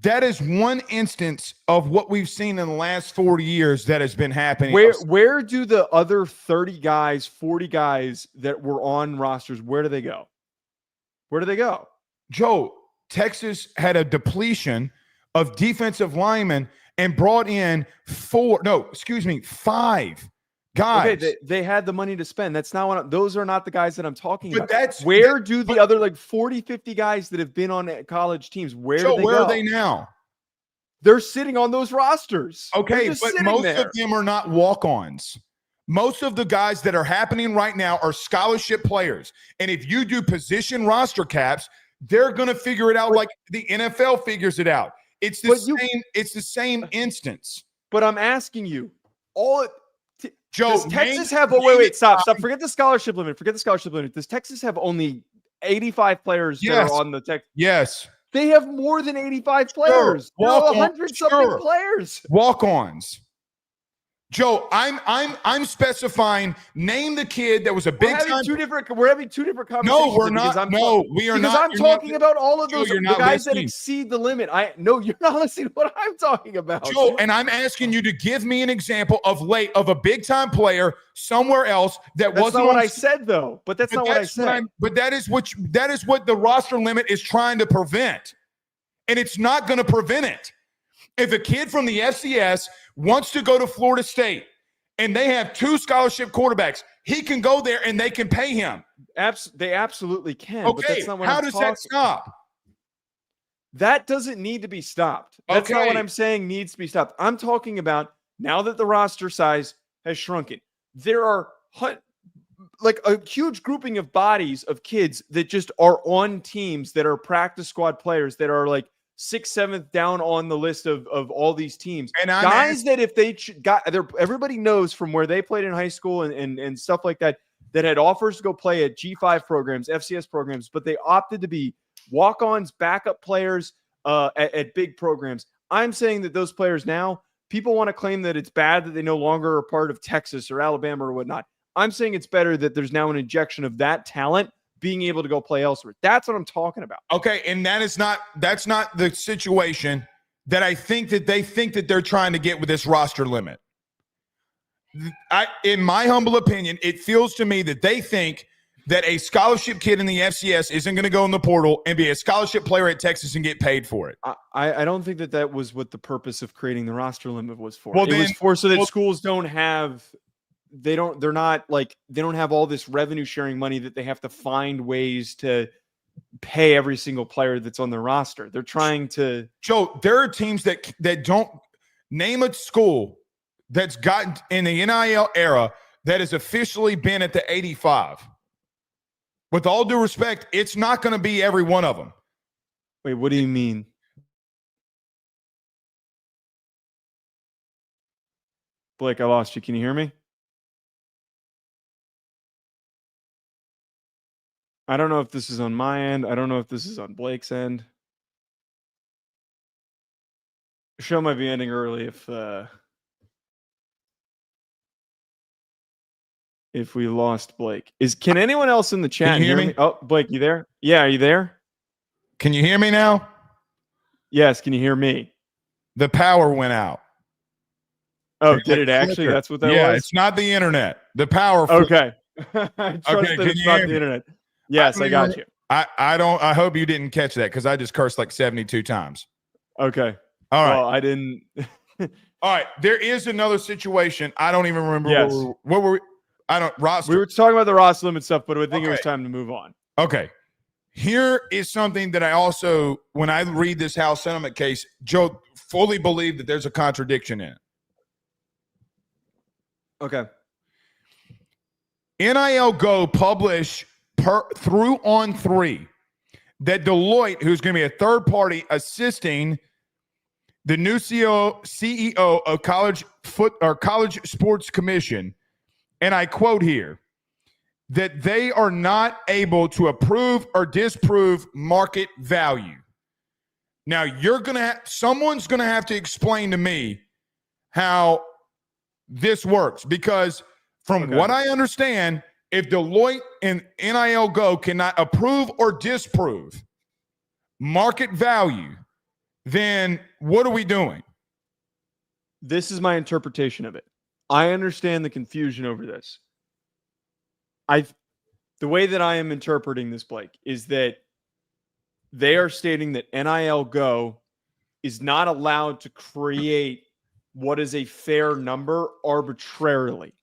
That is one instance of what we've seen in the last 40 years that has been happening. Where do the other 30 guys, 40 guys that were on rosters, where do they go? Where do they go? Joe, Texas had a depletion of defensive linemen and brought in 5 guys. Okay, they had the money to spend. That's not what those are not the guys that I'm talking about. Where do the other like 40, 50 guys that have been on college teams, where are they now? They're sitting on those rosters. Okay, but most of them are not walk-ons. Most of the guys that are happening right now are scholarship players. And if you do position roster caps, they're going to figure it out like the NFL figures it out. It's the same instance. But I'm asking you, Joe, does Texas have wait, stop. Forget the scholarship limit. Does Texas have only 85 players that are on the Texas? Yes. They have more than 85 players. 100-something players. Walk-ons. Joe, I'm specifying. Name the kid that was a big time. We're having two different conversations. No, we're not. No, we are not. Because I'm talking about all of Joe, those you're the not guys that listening. exceed the limit. No, you're not listening to what I'm talking about. Joe, and I'm asking you to give me an example of a big time player somewhere else That's wasn't not what I said, though. But that's not what I said. But that is what the roster limit is trying to prevent, and it's not going to prevent it. If a kid from the FCS wants to go to Florida State and they have 2 scholarship quarterbacks, he can go there and they can pay him. They absolutely can. Okay, but that's not what how does that stop? That doesn't need to be stopped. That's not what I'm saying needs to be stopped. I'm talking about now that the roster size has shrunken. There are like a huge grouping of bodies of kids that just are on teams that are practice squad players that are like 6th, 7th down on the list of all these teams. And guys that if they got everybody knows from where they played in high school and stuff like that had offers to go play at G5 programs, FCS programs, but they opted to be walk-ons, backup players at big programs. I'm saying that those players now, people want to claim that it's bad that they no longer are part of Texas or Alabama or whatnot. I'm saying it's better that there's now an injection of that talent being able to go play elsewhere. That's what I'm talking about. Okay, and that's not the situation that I think that they think that they're trying to get with this roster limit. In my humble opinion, it feels to me that they think that a scholarship kid in the FCS isn't going to go in the portal and be a scholarship player at Texas and get paid for it. I don't think that was what the purpose of creating the roster limit was for. Well, it was for so that schools don't have they don't have all this revenue sharing money that they have to find ways to pay every single player that's on their roster. They're trying to Joe, there are teams that don't name a school that's gotten in the NIL era that has officially been at the 85. With all due respect, it's not going to be every one of them. Wait, what do you mean? Blake, I lost you. Can you hear me? I don't know if this is on my end. I don't know if this is on Blake's end. The show might be ending early if we lost Blake. Can anyone else in the chat hear me? Oh, Blake, you there? Yeah, are you there? Can you hear me now? Yes, can you hear me? The power went out. Oh, did it actually? That's what that was? Yeah, it's not the internet. The power. Okay. I trust that it's not the internet. Yes, I got you. I hope you didn't catch that because I just cursed like 72 times. Okay. All right. Well, I didn't. All right. There is another situation. I don't even remember what were we? I don't roster. We were talking about the roster limit stuff, but I think it was time to move on. Okay. Here is something that I also, when I read this House settlement case, Joe, fully believe that there's a contradiction in it. Okay. NIL Go publish through On 3 that Deloitte, who's going to be a third party assisting the new CEO of College Sports Commission, and I quote here, that they are not able to approve or disprove market value. Now, someone's going to have to explain to me how this works, because from what I understand, if Deloitte and NIL Go cannot approve or disprove market value, then what are we doing? This is my interpretation of it. I understand the confusion over this. The way that I am interpreting this, Blake, is that they are stating that NIL Go is not allowed to create what is a fair number arbitrarily.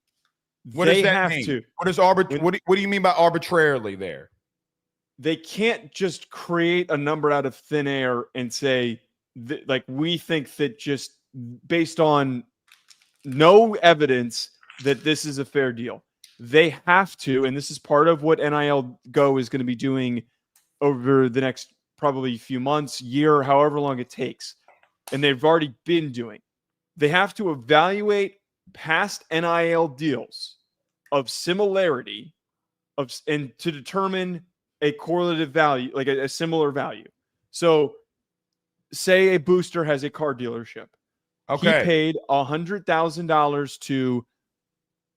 What does that mean? What do you mean by arbitrarily there? They can't just create a number out of thin air and say, like, we think that just based on no evidence that this is a fair deal. They have to, and this is part of what NIL Go is going to be doing over the next probably few months, year, however long it takes. And they've already been doing. They have to evaluate past NIL deals of similarity and to determine a correlative value, like a similar value. So say a booster has a car dealership. Okay. He paid $100,000 to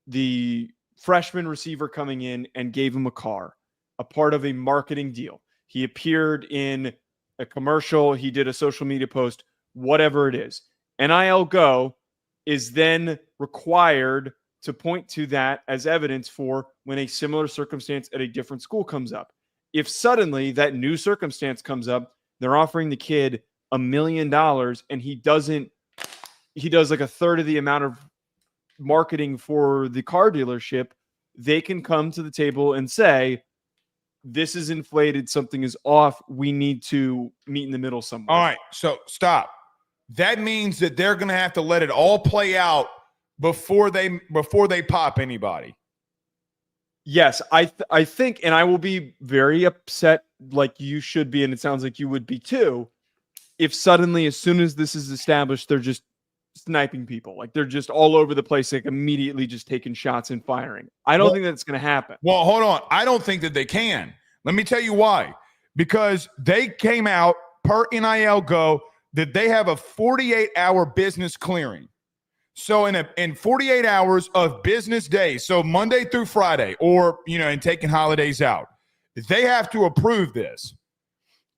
the freshman receiver coming in and gave him a car, a part of a marketing deal. He appeared in a commercial. He did a social media post, whatever it is. NIL Go is then required to point to that as evidence for when a similar circumstance at a different school comes up. If suddenly that new circumstance comes up, they're offering the kid $1 million and he does like a third of the amount of marketing for the car dealership, they can come to the table and say, this is inflated, something is off, we need to meet in the middle somewhere. All right, so stop. That means that they're going to have to let it all play out before they pop anybody. Yes, I think, and I will be very upset like you should be, and it sounds like you would be too, if suddenly, as soon as this is established, they're just sniping people. Like they're just all over the place, like immediately just taking shots and firing. I don't think that's going to happen. Well, hold on. I don't think that they can. Let me tell you why. Because they came out per NIL Go that they have a 48-hour business clearing. So in 48 hours of business days, so Monday through Friday, or, and taking holidays out, they have to approve this.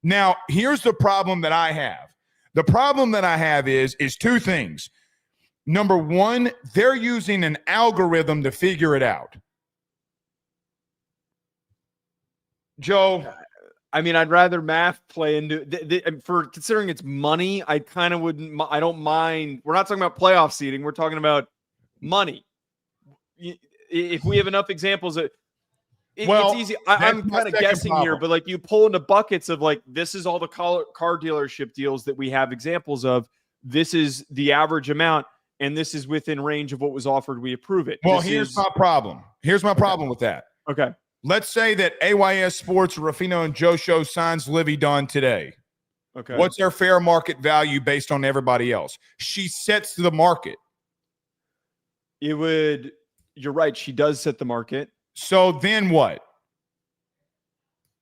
Now, here's the problem that I have. The problem that I have is two things. Number one, they're using an algorithm to figure it out. Joe, I mean, I'd rather math play into for considering it's money. I kind of wouldn't. I don't mind. We're not talking about playoff seeding. We're talking about money. If we have enough examples, it's easy. I'm kind of guessing here, but like you pull into buckets of like this is all the car dealership deals that we have examples of. This is the average amount, and this is within range of what was offered. We approve it. Well, here's my problem. Here's my problem with that. Okay. Let's say that AYS Sports, Ruffino and Joe Show signs Livy Dunn today. Okay. What's their fair market value based on everybody else? She sets the market. You're right. She does set the market. So then what?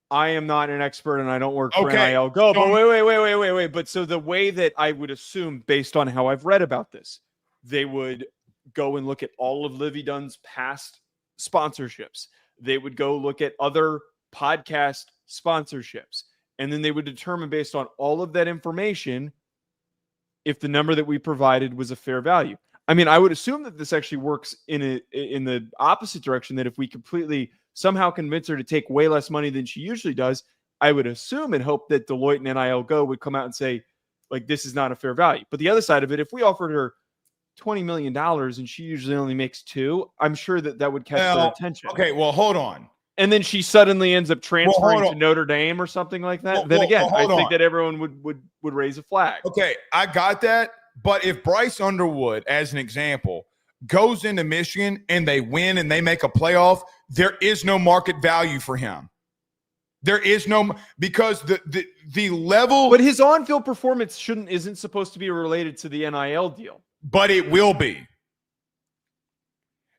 I am not an expert and I don't work for NIL Go. But wait. But so the way that I would assume, based on how I've read about this, they would go and look at all of Livy Dunn's past sponsorships. They would go look at other podcast sponsorships. And then they would determine based on all of that information if the number that we provided was a fair value. I mean, I would assume that this actually works in the opposite direction, that if we completely somehow convince her to take way less money than she usually does, I would assume and hope that Deloitte and NIL Go would come out and say, like, this is not a fair value. But the other side of it, if we offered her $20 million and she usually only makes $2 million, I'm sure that would catch their attention. Okay, well, hold on. And then she suddenly ends up transferring to Notre Dame or something like that. I think that everyone would raise a flag. Okay, I got that. But if Bryce Underwood, as an example, goes into Michigan and they win and they make a playoff, there is no market value for him. There is no, because the level. But his on-field performance isn't supposed to be related to the NIL deal. But it will be.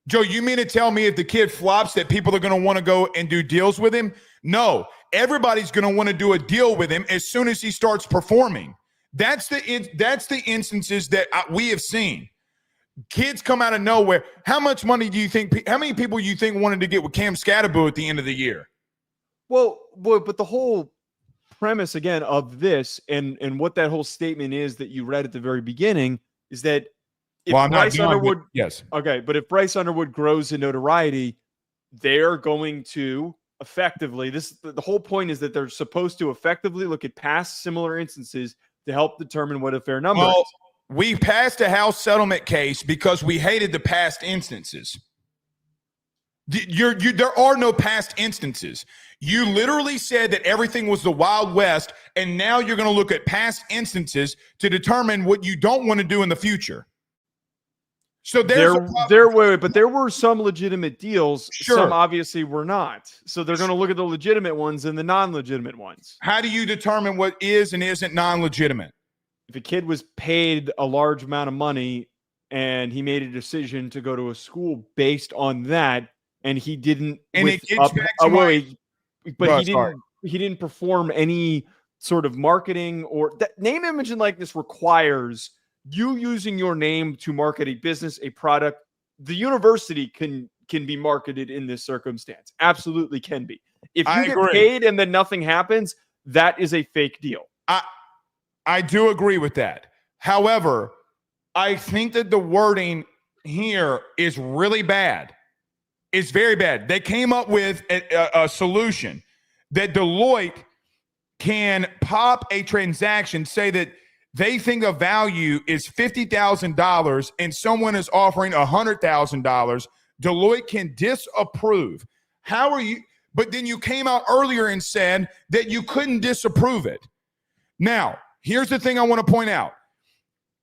Joe, you mean to tell me if the kid flops that people are going to want to go and do deals with him? No. Everybody's going to want to do a deal with him as soon as he starts performing. That's the instances that we have seen. Kids come out of nowhere. How much money do you think, how many people you think wanted to get with Cam Scatterboo at the end of the year? Well, but the whole premise, again, of this and what that whole statement is that you read at the very beginning is that if Bryce Underwood, yes. Okay, but if Bryce Underwood grows in notoriety, they're going to effectively, the whole point is that they're supposed to effectively look at past similar instances to help determine what a fair number is. We passed a house settlement case because we hated the past instances. There are no past instances. You literally said that everything was the Wild West, and now you're going to look at past instances to determine what you don't want to do in the future. So there were some legitimate deals. Sure. Some obviously were not. So they're going to look at the legitimate ones and the non-legitimate ones. How do you determine what is and isn't non-legitimate? If a kid was paid a large amount of money and he made a decision to go to a school based on that, and he didn't, he didn't perform any sort of marketing or that name, image, and likeness requires you using your name to market a business, a product, the university can be marketed in this circumstance. Absolutely can be. If you get paid and then nothing happens, that is a fake deal. I do agree with that. However, I think that the wording here is really bad. It's very bad. They came up with a solution that Deloitte can pop a transaction, say that they think the value is $50,000 and someone is offering $100,000. Deloitte can disapprove. How are you? But then you came out earlier and said that you couldn't disapprove it. Now, here's the thing I want to point out.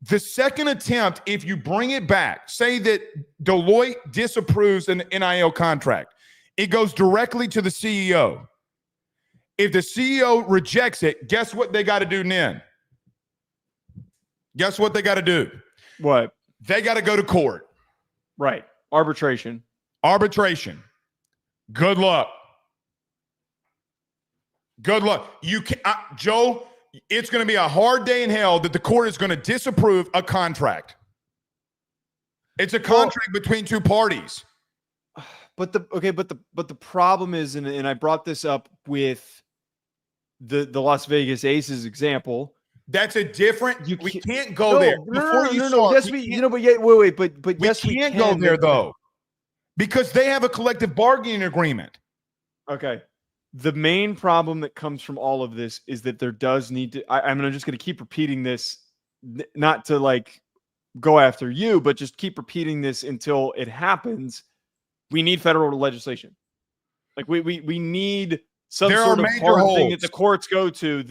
The second attempt, if you bring it back, say that Deloitte disapproves an NIL contract, it goes directly to the CEO. If the CEO rejects it, guess what they got to do then? Guess what they got to do? What? They got to go to court. Right. Arbitration. Good luck. You can, Joe, it's going to be a hard day in hell that the court is going to disapprove a contract. It's a contract between two parties. But the problem is, and I brought this up with the Las Vegas Aces example. That's a different. We can't go there. Yes, but yes, we can't go there though, because they have a collective bargaining agreement. Okay. The main problem that comes from all of this is that there does need to. I'm just going to keep repeating this, not to like go after you, but just keep repeating this until it happens. We need federal legislation. Like we need some sort of hard thing that the courts go to.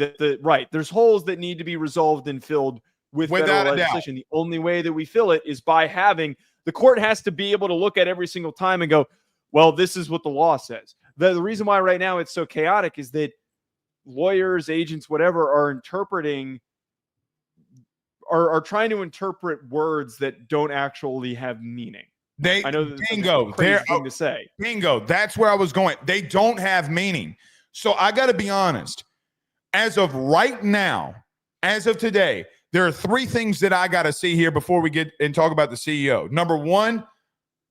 There's holes that need to be resolved and filled with federal legislation. The only way that we fill it is by having the court has to be able to look at every single time and go, well, this is what the law says. The reason why right now it's so chaotic is that lawyers, agents, whatever, are trying to interpret words that don't actually have meaning. I know that's a crazy thing to say. Bingo. That's where I was going. They don't have meaning. So I got to be honest. As of right now, as of today, there are three things that I got to see here before we get and talk about the CEO. Number one,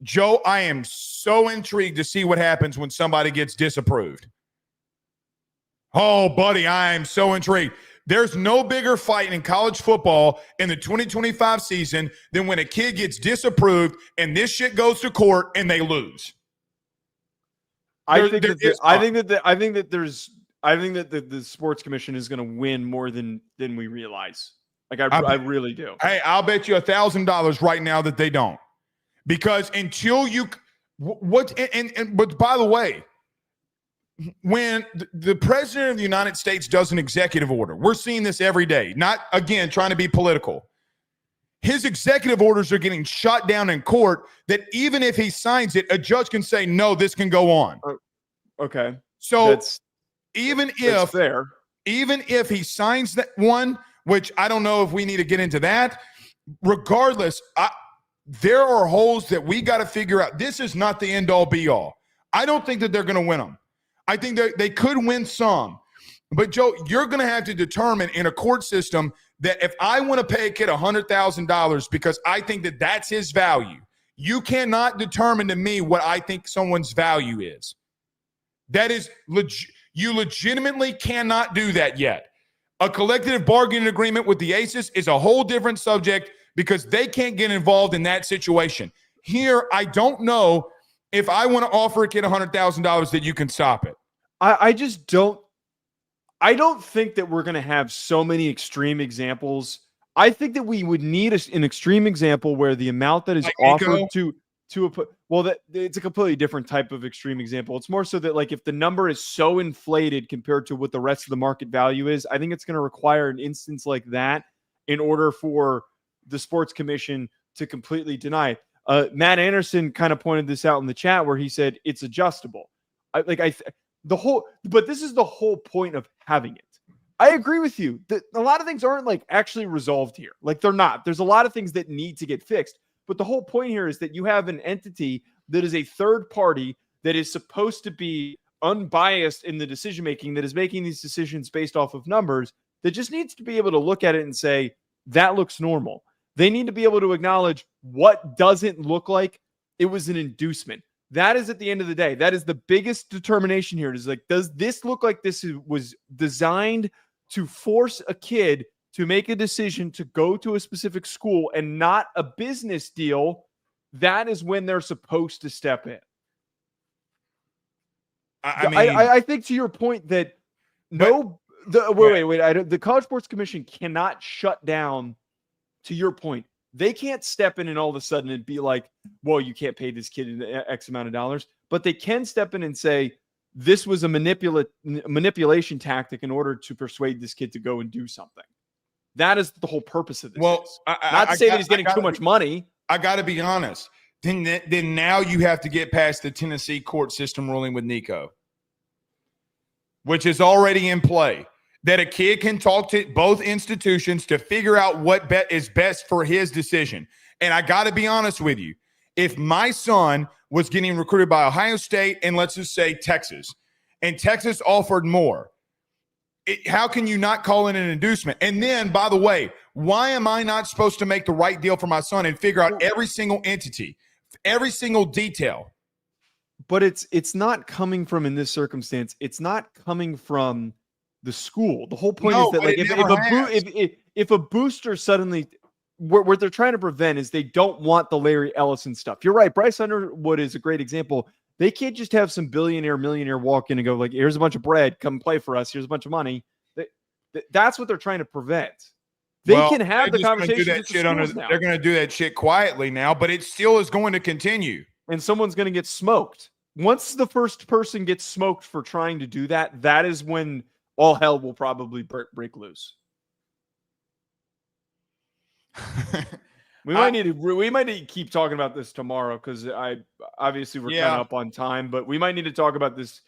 Joe, I am so intrigued to see what happens when somebody gets disapproved. Oh, buddy, I am so intrigued. There's no bigger fight in college football in the 2025 season than when a kid gets disapproved and this shit goes to court and they lose. I think that the sports commission is going to win more than we realize. Like I really do. Hey, I'll bet you $1,000 right now that they don't. Because until you but by the way, when the president of the United States does an executive order, we're seeing this every day, not again trying to be political. His executive orders are getting shot down in court that even if he signs it, a judge can say, no, this can go on. Okay. So even if he signs that one, which I don't know if we need to get into that, regardless, there are holes that we got to figure out. This is not the end all be all. I don't think that they're going to win them. I think that they could win some. But, Joe, you're going to have to determine in a court system that if I want to pay a kid $100,000 because I think that that's his value, you cannot determine to me what I think someone's value is. That is you legitimately cannot do that yet. A collective bargaining agreement with the Aces is a whole different subject because they can't get involved in that situation. Here, I don't know if I want to offer a kid $100,000 that you can stop it. I just don't. I don't think that we're going to have so many extreme examples. I think that we would need an extreme example where the amount that is offered that it's a completely different type of extreme example. It's more so that like if the number is so inflated compared to what the rest of the market value is, I think it's going to require an instance like that in order for the sports commission to completely deny it. Matt Anderson kind of pointed this out in the chat where he said it's adjustable. But this is the whole point of having it. I agree with you that a lot of things aren't like actually resolved here. Like they're not. There's a lot of things that need to get fixed. But the whole point here is that you have an entity that is a third party that is supposed to be unbiased in the decision making, that is making these decisions based off of numbers, that just needs to be able to look at it and say, that looks normal. They need to be able to acknowledge what doesn't look like it was an inducement. That is, at the end of the day, that is the biggest determination here. It is like, does this look like this was designed to force a kid to make a decision to go to a specific school and not a business deal? That is when they're supposed to step in. I think, to your point, that the College Sports Commission cannot shut down. To your point, they can't step in and all of a sudden and be like, well, you can't pay this kid X amount of dollars, but they can step in and say, this was a manipulation tactic in order to persuade this kid to go and do something. That is the whole purpose of this. Well, not to say that he's getting too much money. I got to be honest. Then now you have to get past the Tennessee court system ruling with Nico, which is already in play. That a kid can talk to both institutions to figure out what is best for his decision. And I got to be honest with you. If my son was getting recruited by Ohio State and let's just say Texas, and Texas offered more, how can you not call it an inducement? And then, by the way, why am I not supposed to make the right deal for my son and figure out every single entity, every single detail? But it's not coming from, in this circumstance, it's not coming from the school. The whole point is that, like, if a booster suddenly, what they're trying to prevent is they don't want the Larry Ellison stuff. You're right. Bryce Underwood is a great example. They can't just have some millionaire walk in and go like, here's a bunch of bread, come play for us. Here's a bunch of money. That's what they're trying to prevent. They can have the conversation. They're going to do that shit quietly now, but it still is going to continue. And someone's going to get smoked. Once the first person gets smoked for trying to do that, that is when all hell will probably break loose. We might need to keep talking about this tomorrow because obviously we're kind of up on time, but we might need to talk about this.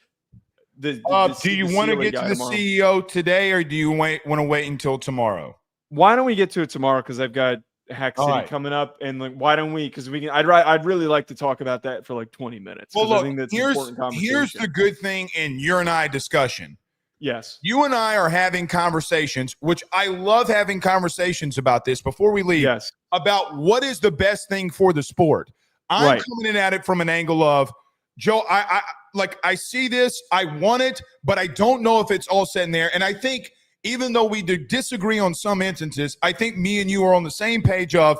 Do you want to get to the tomorrow. CEO today, or do you want to wait until tomorrow? Why don't we get to it tomorrow? Because I've got Hack City coming up, and like, why don't we? Because we can. I'd really like to talk about that for like 20 minutes. Well, look, I think that's here's the good thing in your and I discussion. Yes. You and I are having conversations, which I love having conversations about this before we leave. Yes. About what is the best thing for the sport. I'm coming in at it from an angle of, Joe, I see this, I want it, but I don't know if it's all set in there. And I think even though we do disagree on some instances, I think me and you are on the same page of,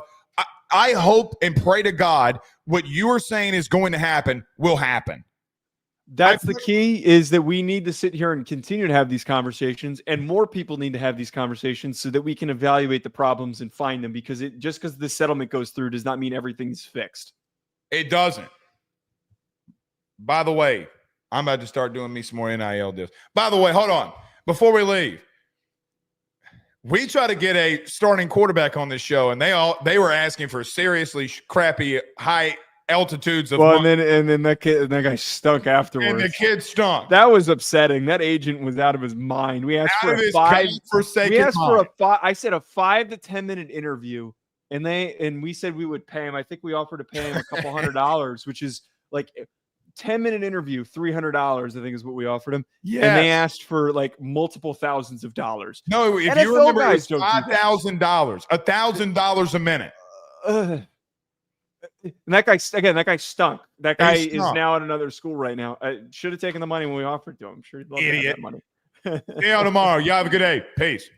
I hope and pray to God what you are saying is going to happen will happen. That's the key, is that we need to sit here and continue to have these conversations, and more people need to have these conversations so that we can evaluate the problems and find them, because just because the settlement goes through does not mean everything's fixed. It doesn't. By the way, I'm about to start doing me some more NIL deals. By the way, hold on. Before we leave, we try to get a starting quarterback on this show, and they were asking for seriously crappy high altitudes of and then that guy stunk afterwards. And the kid stunk. That was upsetting. That agent was out of his mind. We asked for a 5 to 10 minute interview, and we said we would pay him. I think we offered to pay him a couple $100, which is like 10-minute interview, $300, I think is what we offered him. Yeah. And they asked for like multiple thousands of dollars. No, if NFL you remember, it was $5,000, $1,000 a minute. And that guy stunk. That guy is now at another school right now. I should have taken the money when we offered to him. I'm sure he'd love to have that money. See you tomorrow. You have a good day. Peace.